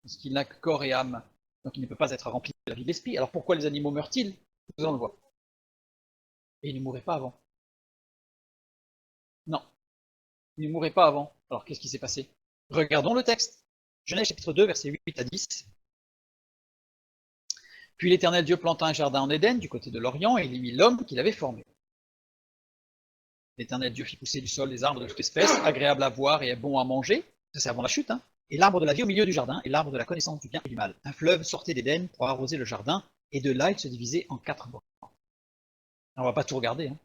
Puisqu'il n'a que corps et âme. Donc il ne peut pas être rempli de la vie de l'esprit. Alors pourquoi les animaux meurent-ils? Nous allons le voir. Et ils ne mourraient pas avant. Non, ils ne mourraient pas avant. Alors qu'est-ce qui s'est passé? Regardons le texte. Genèse chapitre 2, versets 8 à 10. Puis l'Éternel Dieu planta un jardin en Éden, du côté de l'Orient, et il y mit l'homme qu'il avait formé. L'Éternel Dieu fit pousser du sol des arbres de toute espèce, agréables à voir et bons à manger. Ça, c'est avant la chute, hein. Et l'arbre de la vie au milieu du jardin, et l'arbre de la connaissance du bien et du mal. Un fleuve sortait d'Éden pour arroser le jardin, et de là il se divisait en 4 branches. On va pas tout regarder, hein.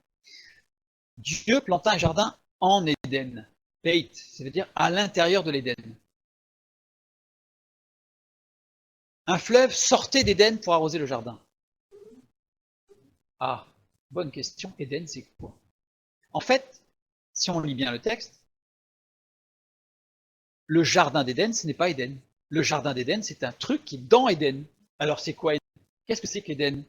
Dieu planta un jardin en Éden. Beit, ça veut dire à l'intérieur de l'Éden. Un fleuve sortait d'Éden pour arroser le jardin. Ah, bonne question. Éden, c'est quoi? En fait, si on lit bien le texte, le jardin d'Éden, ce n'est pas Éden. Le jardin d'Éden, c'est un truc qui est dans Éden. Alors c'est quoi Éden? Qu'est-ce que c'est qu'Éden?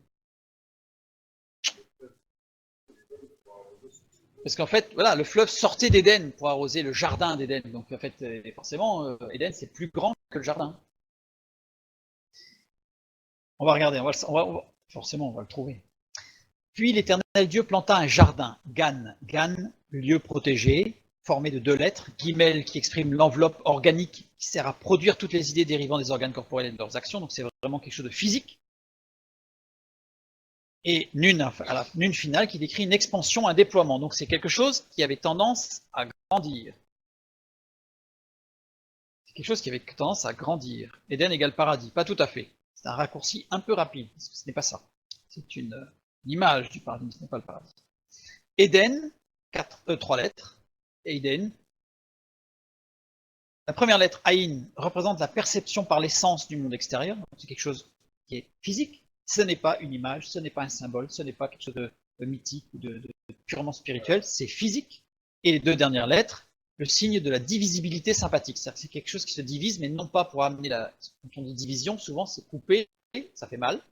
Parce qu'en fait, voilà, le fleuve sortait d'Éden pour arroser le jardin d'Éden. Donc en fait, forcément, Éden, c'est plus grand que le jardin. On va regarder, forcément, on va le trouver. Puis l'Éternel Dieu planta un jardin, Gan, lieu protégé, formé de 2 lettres, Guimel qui exprime l'enveloppe organique qui sert à produire toutes les idées dérivant des organes corporels et de leurs actions, donc c'est vraiment quelque chose de physique. Et Nun, à la Nun finale, qui décrit une expansion, un déploiement, donc c'est quelque chose qui avait tendance à grandir. C'est quelque chose qui avait tendance à grandir. Éden égale paradis, pas tout à fait. C'est un raccourci un peu rapide, parce que ce n'est pas ça. C'est une image du paradis, ce n'est pas le paradis. Éden, 3 lettres, Éden. La première lettre, Aïn, représente la perception par les sens du monde extérieur. C'est quelque chose qui est physique. Ce n'est pas une image, ce n'est pas un symbole, ce n'est pas quelque chose de mythique ou de purement spirituel, c'est physique. Et les 2 dernières lettres, le signe de la divisibilité sympathique. C'est-à-dire que c'est quelque chose qui se divise, mais non pas pour amener la... Quand on dit division, souvent c'est coupé, ça fait mal.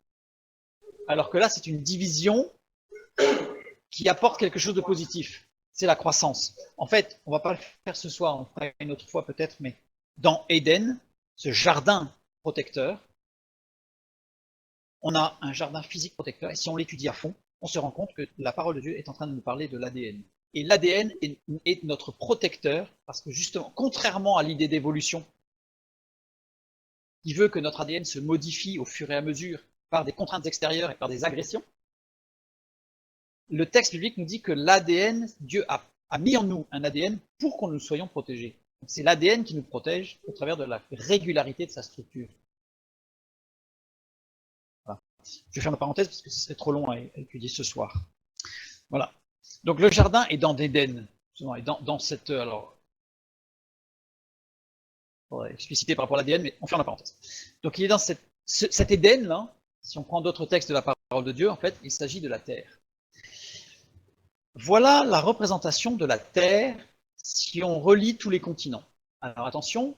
Alors que là, c'est une division qui apporte quelque chose de positif. C'est la croissance. En fait, on ne va pas le faire ce soir, on le fera une autre fois peut-être, mais dans Éden, ce jardin protecteur, on a un jardin physique protecteur, et si on l'étudie à fond, on se rend compte que la parole de Dieu est en train de nous parler de l'ADN. Et l'ADN est notre protecteur, parce que justement, contrairement à l'idée d'évolution, qui veut que notre ADN se modifie au fur et à mesure par des contraintes extérieures et par des agressions, le texte biblique nous dit que l'ADN, Dieu a mis en nous un ADN pour que nous soyons protégés. C'est l'ADN qui nous protège au travers de la régularité de sa structure. Voilà. Je ferme la parenthèse parce que ce serait trop long à étudier ce soir. Voilà. Donc le jardin est dans d'Éden, dans cette... Alors, on va expliciter par rapport à l'ADN, mais on ferme la parenthèse. Donc il est dans cet Éden, là, si on prend d'autres textes de la parole de Dieu, en fait, il s'agit de la terre. Voilà la représentation de la Terre si on relie tous les continents. Alors attention,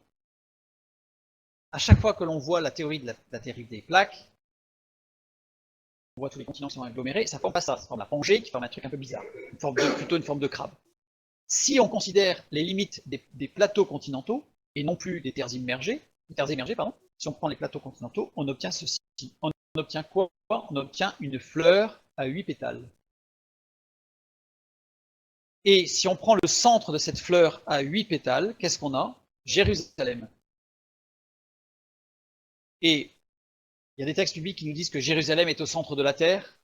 à chaque fois que l'on voit la théorie de la théorie des plaques, on voit tous les continents qui sont agglomérés, ça forme pas ça forme la Pangée qui forme un truc un peu bizarre, plutôt une forme de crabe. Si on considère les limites des plateaux continentaux, et non plus des terres immergées, si on prend les plateaux continentaux, on obtient ceci. On obtient quoi? On obtient une fleur à 8 pétales. Et si on prend le centre de cette fleur à 8 pétales, qu'est-ce qu'on a? Jérusalem. Et il y a des textes bibliques qui nous disent que Jérusalem est au centre de la terre.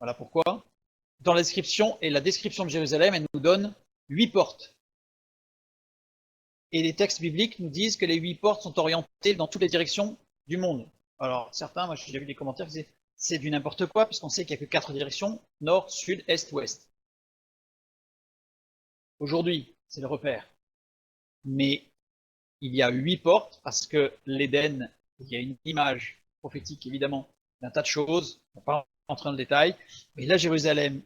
Voilà pourquoi. Dans la description de Jérusalem, elle nous donne 8 portes. Et les textes bibliques nous disent que les 8 portes sont orientées dans toutes les directions du monde. Alors certains, moi j'ai vu des commentaires qui disaient c'est du n'importe quoi, puisqu'on sait qu'il n'y a que 4 directions, nord, sud, est, ouest. Aujourd'hui, c'est le repère. Mais il y a 8 portes, parce que l'Éden, il y a une image prophétique, évidemment, d'un tas de choses, on ne va pas rentrer dans le détail, mais là, Jérusalem,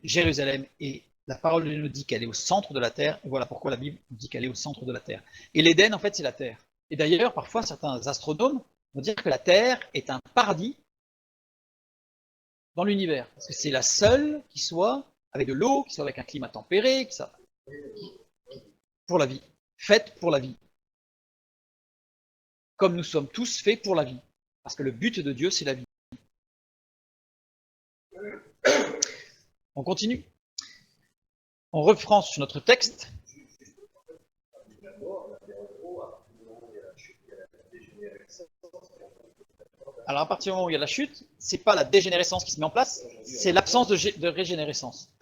et la parole de Dieu nous dit qu'elle est au centre de la terre, et voilà pourquoi la Bible nous dit qu'elle est au centre de la terre. Et l'Éden, en fait, c'est la terre. Et d'ailleurs, parfois, certains astronomes vont dire que la Terre est un paradis dans l'univers, parce que c'est la seule qui soit avec de l'eau, qui soit avec un climat tempéré, pour la vie, faite pour la vie. Comme nous sommes tous faits pour la vie. Parce que le but de Dieu, c'est la vie. On continue. On reprend sur notre texte. Alors à partir du moment où il y a la chute, c'est pas la dégénérescence qui se met en place, c'est l'absence de régénérescence.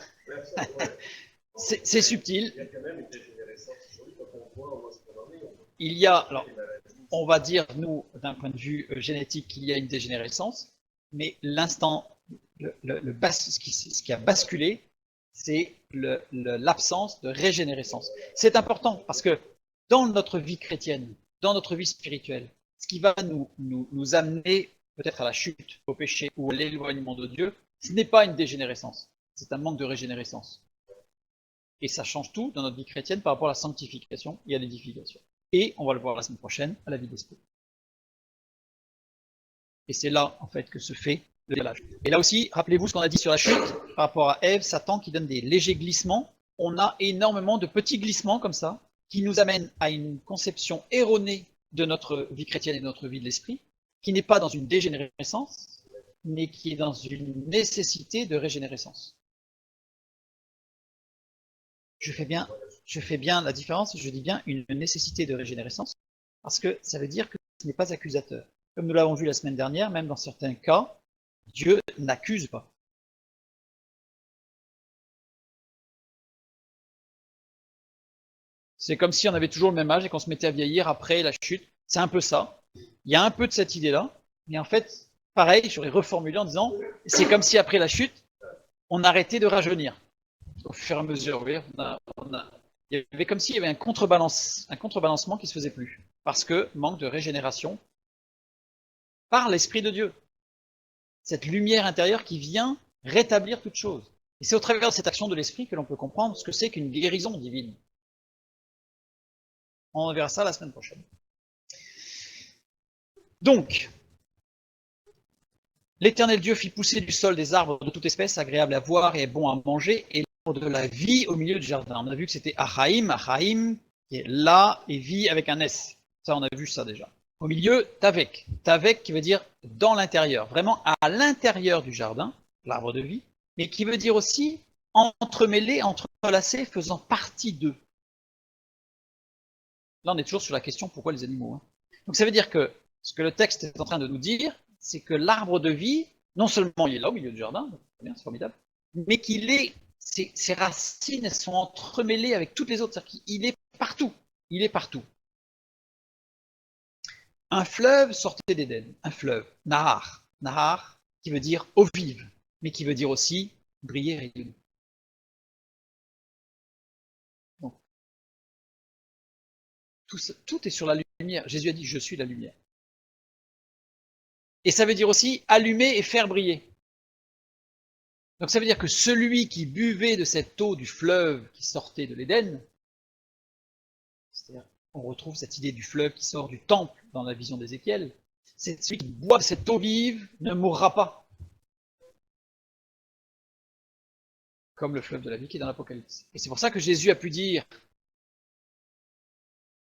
C'est subtil. Il y a quand même une dégénérescence aujourd'hui quand on voit ce qu'on en est. Il y a, alors, on va dire, nous, d'un point de vue génétique, qu'il y a une dégénérescence, mais l'instant, ce qui a basculé, c'est l'absence de régénérescence. C'est important parce que dans notre vie chrétienne, dans notre vie spirituelle, ce qui va nous amener peut-être à la chute, au péché ou à l'éloignement de Dieu, ce n'est pas une dégénérescence, c'est un manque de régénérescence. Et ça change tout dans notre vie chrétienne par rapport à la sanctification et à l'édification. Et on va le voir la semaine prochaine à la vie d'esprit. Et c'est là, en fait, que se fait le décalage. Et là aussi, rappelez-vous ce qu'on a dit sur la chute, par rapport à Ève, Satan qui donne des légers glissements. On a énormément de petits glissements comme ça, qui nous amènent à une conception erronée de notre vie chrétienne et de notre vie de l'esprit, qui n'est pas dans une dégénérescence, mais qui est dans une nécessité de régénérescence. Je fais bien la différence, je dis bien une nécessité de régénérescence, parce que ça veut dire que ce n'est pas accusateur. Comme nous l'avons vu la semaine dernière, même dans certains cas, Dieu n'accuse pas. C'est comme si on avait toujours le même âge et qu'on se mettait à vieillir après la chute. C'est un peu ça. Il y a un peu de cette idée-là, mais en fait, pareil, j'aurais reformulé en disant, c'est comme si après la chute, on arrêtait de rajeunir. Au fur et à mesure, vous voyez, il y avait comme s'il y avait un contrebalancement qui se faisait plus, parce que manque de régénération par l'Esprit de Dieu. Cette lumière intérieure qui vient rétablir toute chose. Et c'est au travers de cette action de l'Esprit que l'on peut comprendre ce que c'est qu'une guérison divine. On verra ça la semaine prochaine. Donc, l'Éternel Dieu fit pousser du sol des arbres de toute espèce, agréables à voir et bons à manger, et l'arbre de la vie au milieu du jardin. On a vu que c'était Achaïm, qui est là, et vie avec un S. Ça, on a vu ça déjà. Au milieu, Tavek. Tavek qui veut dire dans l'intérieur, vraiment à l'intérieur du jardin, l'arbre de vie, mais qui veut dire aussi entremêlé, entrelacé, faisant partie d'eux. Là, on est toujours sur la question pourquoi les animaux. Hein. Donc ça veut dire que ce que le texte est en train de nous dire, c'est que l'arbre de vie, non seulement il est là au milieu du jardin, c'est formidable, mais qu'il est, ses racines elles sont entremêlées avec toutes les autres, c'est-à-dire qu'il est partout. Il est partout. Un fleuve sortait d'Éden, un fleuve, Nahar, qui veut dire eau vive, mais qui veut dire aussi briller, rayonner. Donc, tout est sur la lumière. Jésus a dit, je suis la lumière. Et ça veut dire aussi allumer et faire briller. Donc ça veut dire que celui qui buvait de cette eau du fleuve qui sortait de l'Éden, c'est-à-dire on retrouve cette idée du fleuve qui sort du temple dans la vision d'Ézéchiel, c'est celui qui boit de cette eau vive ne mourra pas. Comme le fleuve de la vie qui est dans l'Apocalypse. Et c'est pour ça que Jésus a pu dire,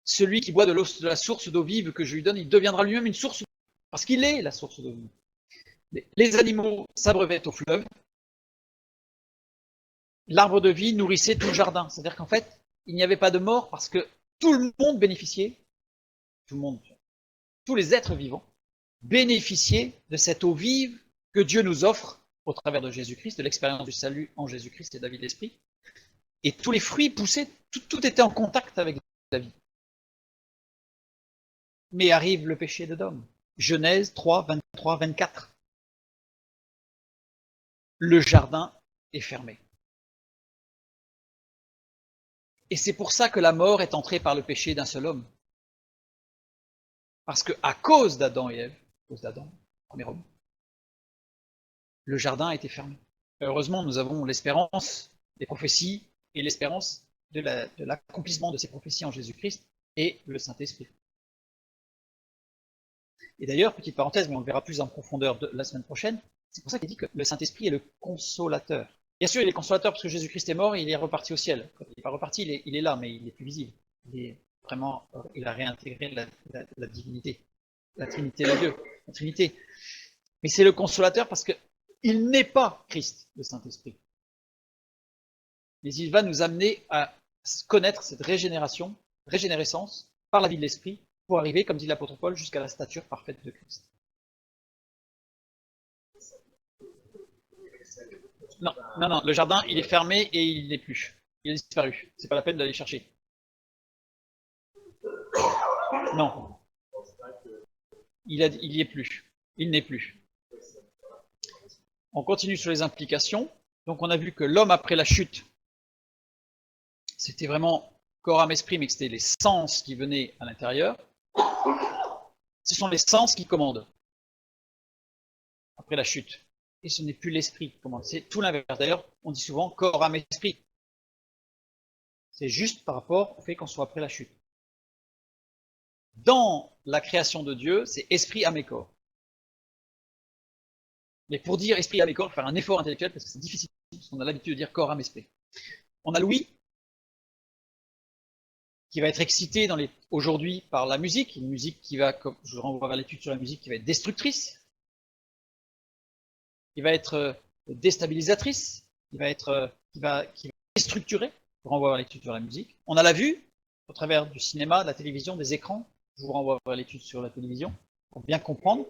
celui qui boit de la source d'eau vive que je lui donne, il deviendra lui-même une source, parce qu'il est la source d'eau vive. Les animaux s'abreuvaient au fleuve, l'arbre de vie nourrissait tout le jardin. C'est-à-dire qu'en fait, il n'y avait pas de mort parce que tout le monde bénéficiait, tous les êtres vivants bénéficiaient de cette eau vive que Dieu nous offre au travers de Jésus-Christ, de l'expérience du salut en Jésus-Christ et de la vie de l'Esprit. Et tous les fruits poussaient, tout était en contact avec la vie. Mais arrive le péché d'Adam. Genèse 3, 23, 24. Le jardin est fermé. Et c'est pour ça que la mort est entrée par le péché d'un seul homme. Parce qu'à cause d'Adam et Ève, à cause d'Adam, premier homme, le jardin a été fermé. Heureusement, nous avons l'espérance des prophéties et l'espérance de l'accomplissement de ces prophéties en Jésus-Christ et le Saint-Esprit. Et d'ailleurs, petite parenthèse, mais on le verra plus en profondeur la semaine prochaine, c'est pour ça qu'il dit que le Saint-Esprit est le consolateur. Bien sûr, il est consolateur parce que Jésus-Christ est mort et il est reparti au ciel. Quand il n'est pas reparti, il est là, mais il n'est plus visible. Il a réintégré la divinité, la Trinité de Dieu, la Trinité. Mais c'est le consolateur parce qu'il n'est pas Christ, le Saint-Esprit. Mais il va nous amener à connaître cette régénérescence par la vie de l'Esprit pour arriver, comme dit l'apôtre Paul, jusqu'à la stature parfaite de Christ. Non, non, non, le jardin, il est fermé et il n'est plus. Il a disparu. C'est pas la peine d'aller chercher. Non, il y est plus. Il n'est plus. On continue sur les implications. Donc on a vu que l'homme après la chute, c'était vraiment corps, âme, esprit, mais que c'était les sens qui venaient à l'intérieur. Ce sont les sens qui commandent après la chute. Et ce n'est plus l'esprit qui commande, c'est tout l'inverse. D'ailleurs, on dit souvent corps, âme, esprit. C'est juste par rapport au fait qu'on soit après la chute. Dans la création de Dieu, c'est esprit, âme et corps. Mais pour dire esprit, âme et corps, il faut faire un effort intellectuel parce que c'est difficile, parce qu'on a l'habitude de dire corps, âme, esprit. On a Louis, qui va être excité aujourd'hui par la musique, une musique qui va, comme je renvoie vers l'étude sur la musique, qui va être destructrice, qui va être déstabilisatrice, qui va déstructurer, je vous renvoie vers l'étude sur la musique. On a la vue, au travers du cinéma, de la télévision, des écrans, je vous renvoie vers l'étude sur la télévision, pour bien comprendre.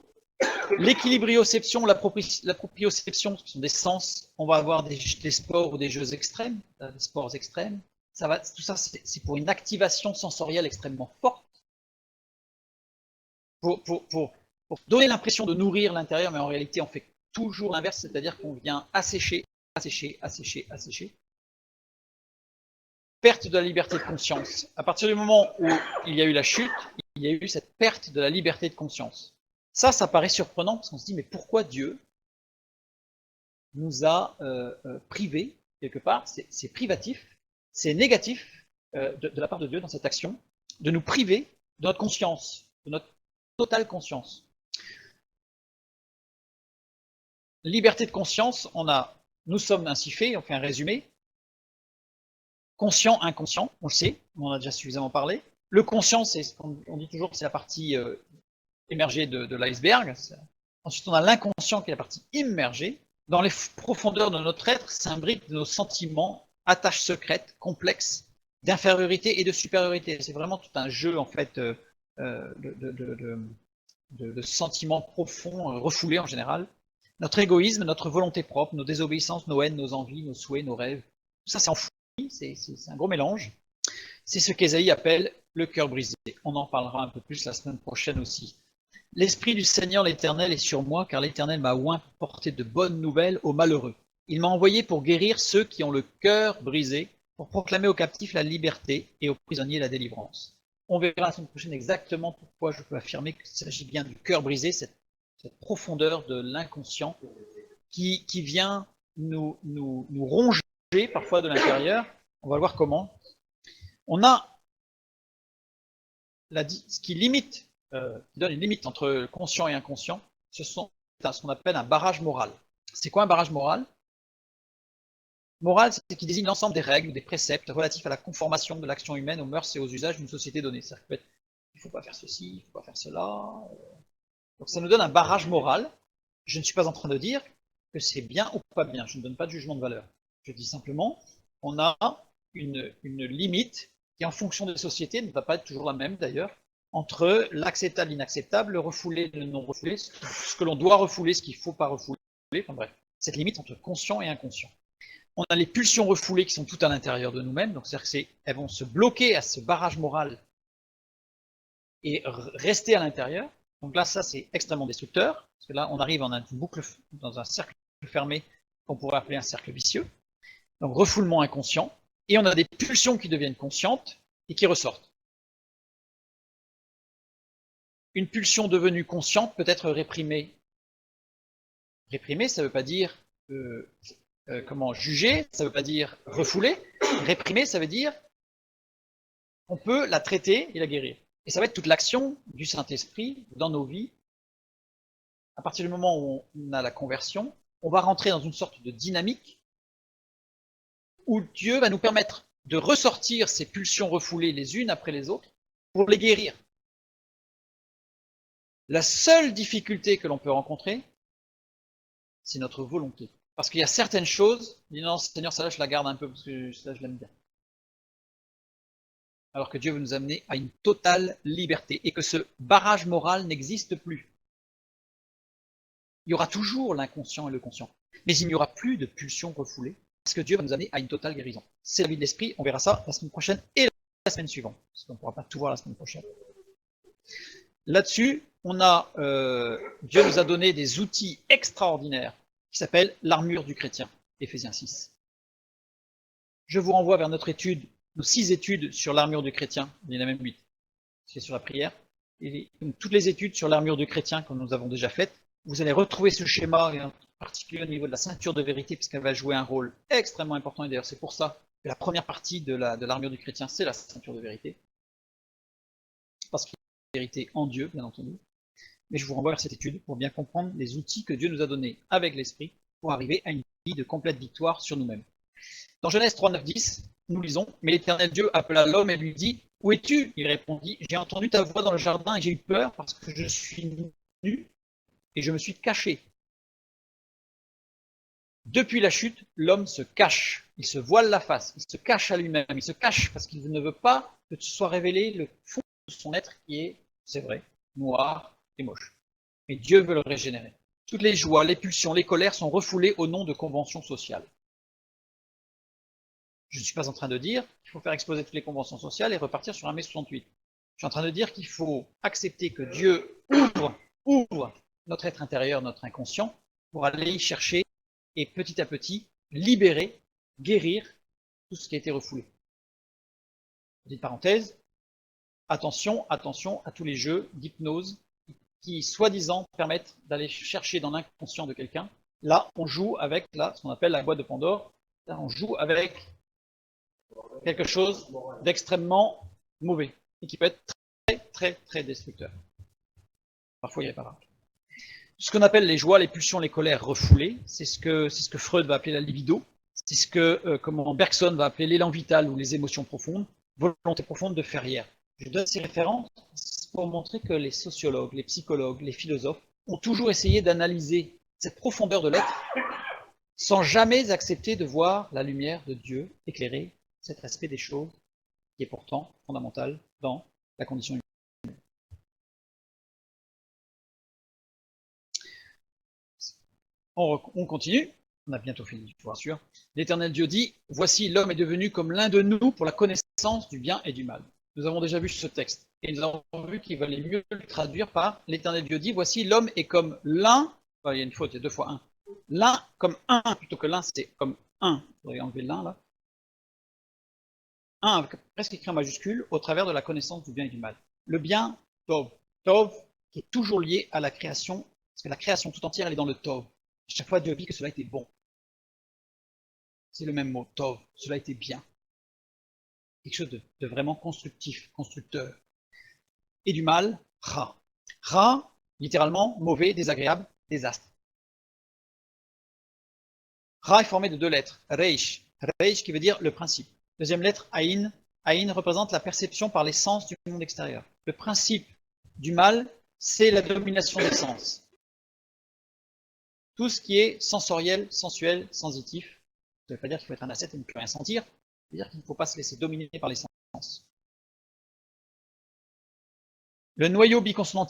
L'équilibrioception, la proprioception, ce sont des sens, on va avoir des sports ou des jeux extrêmes, des sports extrêmes. Tout ça, c'est pour une activation sensorielle extrêmement forte, pour donner l'impression de nourrir l'intérieur, mais en réalité, on fait toujours l'inverse, c'est-à-dire qu'on vient assécher, assécher, assécher, assécher. Perte de la liberté de conscience. À partir du moment où il y a eu la chute, il y a eu cette perte de la liberté de conscience. Ça paraît surprenant, parce qu'on se dit, mais pourquoi Dieu nous a privés, quelque part, c'est privatif, c'est négatif de la part de Dieu dans cette action, de nous priver de notre conscience, de notre totale conscience. Liberté de conscience, nous sommes ainsi faits, on fait un résumé. Conscient, inconscient, on le sait, on en a déjà suffisamment parlé. Le conscient, on dit toujours que c'est la partie émergée de l'iceberg. Ensuite, on a l'inconscient qui est la partie immergée. Dans les profondeurs de notre être s'imbriquent nos sentiments, attaches secrètes, complexes, d'infériorité et de supériorité. C'est vraiment tout un jeu, en fait, de sentiments profonds, refoulés en général. Notre égoïsme, notre volonté propre, nos désobéissances, nos haines, nos envies, nos souhaits, nos rêves. Tout ça, c'est enfoui, c'est un gros mélange. C'est ce qu'Ésaïe appelle le cœur brisé. On en parlera un peu plus la semaine prochaine aussi. L'Esprit du Seigneur l'Éternel est sur moi, car l'Éternel m'a oint pour porter de bonnes nouvelles aux malheureux. Il m'a envoyé pour guérir ceux qui ont le cœur brisé, pour proclamer aux captifs la liberté et aux prisonniers la délivrance. On verra la semaine prochaine exactement pourquoi je peux affirmer qu'il s'agit bien du cœur brisé, cette profondeur de l'inconscient qui vient nous ronger parfois de l'intérieur. On va voir comment. On a ce qui limite, qui donne une limite entre conscient et inconscient, c'est ce qu'on appelle un barrage moral. C'est quoi un barrage moral? Moral, c'est ce qui désigne l'ensemble des règles, des préceptes relatifs à la conformation de l'action humaine aux mœurs et aux usages d'une société donnée. C'est-à-dire qu'il ne faut pas faire ceci, il ne faut pas faire cela. Donc ça nous donne un barrage moral. Je ne suis pas en train de dire que c'est bien ou pas bien. Je ne donne pas de jugement de valeur. Je dis simplement qu'on a une limite qui, en fonction des sociétés, ne va pas être toujours la même d'ailleurs, entre l'acceptable, l'inacceptable, le refoulé, le non refoulé, ce que l'on doit refouler, ce qu'il ne faut pas refouler. Enfin bref, cette limite entre conscient et inconscient. On a les pulsions refoulées qui sont toutes à l'intérieur de nous-mêmes, donc c'est-à-dire qu'elles vont se bloquer à ce barrage moral et rester à l'intérieur. Donc là, ça c'est extrêmement destructeur, parce que là on arrive en une boucle, dans un cercle fermé qu'on pourrait appeler un cercle vicieux. Donc refoulement inconscient, et on a des pulsions qui deviennent conscientes et qui ressortent. Une pulsion devenue consciente peut être réprimée. Réprimer, ça ne veut pas dire comment juger, ça ne veut pas dire refouler. Réprimer, ça veut dire on peut la traiter et la guérir. Et ça va être toute l'action du Saint-Esprit dans nos vies. À partir du moment où on a la conversion, on va rentrer dans une sorte de dynamique où Dieu va nous permettre de ressortir ces pulsions refoulées les unes après les autres pour les guérir. La seule difficulté que l'on peut rencontrer, c'est notre volonté. Parce qu'il y a certaines choses, dit non, Seigneur, ça là, je la garde un peu parce que ça, je l'aime bien. Alors que Dieu veut nous amener à une totale liberté et que ce barrage moral n'existe plus. Il y aura toujours l'inconscient et le conscient. Mais il n'y aura plus de pulsions refoulées, parce que Dieu va nous amener à une totale guérison. C'est la vie de l'esprit, on verra ça la semaine prochaine et la semaine suivante, parce qu'on ne pourra pas tout voir la semaine prochaine. Là-dessus, Dieu nous a donné des outils extraordinaires qui s'appellent l'armure du chrétien, Éphésiens 6. Je vous renvoie vers notre étude, nos 6 études sur l'armure du chrétien, il y en a même 8, c'est sur la prière, et donc, toutes les études sur l'armure du chrétien que nous avons déjà faites, vous allez retrouver ce schéma, et en particulier au niveau de la ceinture de vérité, puisqu'elle va jouer un rôle extrêmement important, et d'ailleurs c'est pour ça que la première partie de l'armure du chrétien, c'est la ceinture de vérité, parce qu'il y a la vérité en Dieu, bien entendu. Mais je vous renvoie vers cette étude pour bien comprendre les outils que Dieu nous a donnés avec l'Esprit pour arriver à une vie de complète victoire sur nous-mêmes. Dans Genèse 3, 9, 10, nous lisons « Mais l'Éternel Dieu appela l'homme et lui dit « Où es-tu » Il répondit « J'ai entendu ta voix dans le jardin et j'ai eu peur parce que je suis nu et je me suis caché. » Depuis la chute, l'homme se cache, il se voile la face, il se cache à lui-même, il se cache parce qu'il ne veut pas que ce soit révélé le fond de son être qui est, c'est vrai, noir et moche. Mais Dieu veut le régénérer. Toutes les joies, les pulsions, les colères sont refoulées au nom de conventions sociales. Je ne suis pas en train de dire qu'il faut faire exploser toutes les conventions sociales et repartir sur un mai 68. Je suis en train de dire qu'il faut accepter que Dieu ouvre notre être intérieur, notre inconscient, pour aller y chercher et petit à petit libérer, guérir tout ce qui a été refoulé. Petite parenthèse, attention à tous les jeux d'hypnose qui, soi-disant, permettent d'aller chercher dans l'inconscient de quelqu'un. Là, on joue avec ce qu'on appelle la boîte de Pandore. Là, on joue avec quelque chose d'extrêmement mauvais et qui peut être très, très, très destructeur. Parfois irréparable. Ce qu'on appelle les joies, les pulsions, les colères refoulées, c'est ce que Freud va appeler la libido, c'est ce que Bergson va appeler l'élan vital ou les émotions profondes, volonté profonde de faire hier. Je donne ces références pour montrer que les sociologues, les psychologues, les philosophes ont toujours essayé d'analyser cette profondeur de l'être sans jamais accepter de voir la lumière de Dieu éclairer cet aspect des choses qui est pourtant fondamental dans la condition humaine. On continue, on a bientôt fini, je vous rassure. L'Éternel Dieu dit, « Voici, l'homme est devenu comme l'un de nous pour la connaissance du bien et du mal. » Nous avons déjà vu ce texte, et nous avons vu qu'il valait mieux le traduire par « L'Éternel Dieu dit, voici, l'homme est comme l'un », il y a une faute, il y a 2 fois 1, l'un comme un, plutôt que l'un, c'est comme un, vous allez enlever l'un là, 1 avec presque écrit en majuscule, au travers de la connaissance du bien et du mal. Le bien, Tov. Tov, qui est toujours lié à la création, parce que la création tout entière, elle est dans le Tov. Chaque fois, Dieu dit que cela était bon. C'est le même mot, Tov. Cela était bien. Quelque chose de vraiment constructif, constructeur. Et du mal, Ra. Ra, littéralement, mauvais, désagréable, désastre. Ra est formé de 2 lettres, Reish. Reish qui veut dire le principe. Deuxième lettre, Aïn. Aïn représente la perception par les sens du monde extérieur. Le principe du mal, c'est la domination des sens. Tout ce qui est sensoriel, sensuel, sensitif. Ça ne veut pas dire qu'il faut être un ascète et ne plus rien sentir. Ça veut dire qu'il ne faut pas se laisser dominer par les sens. Le noyau biconsonantique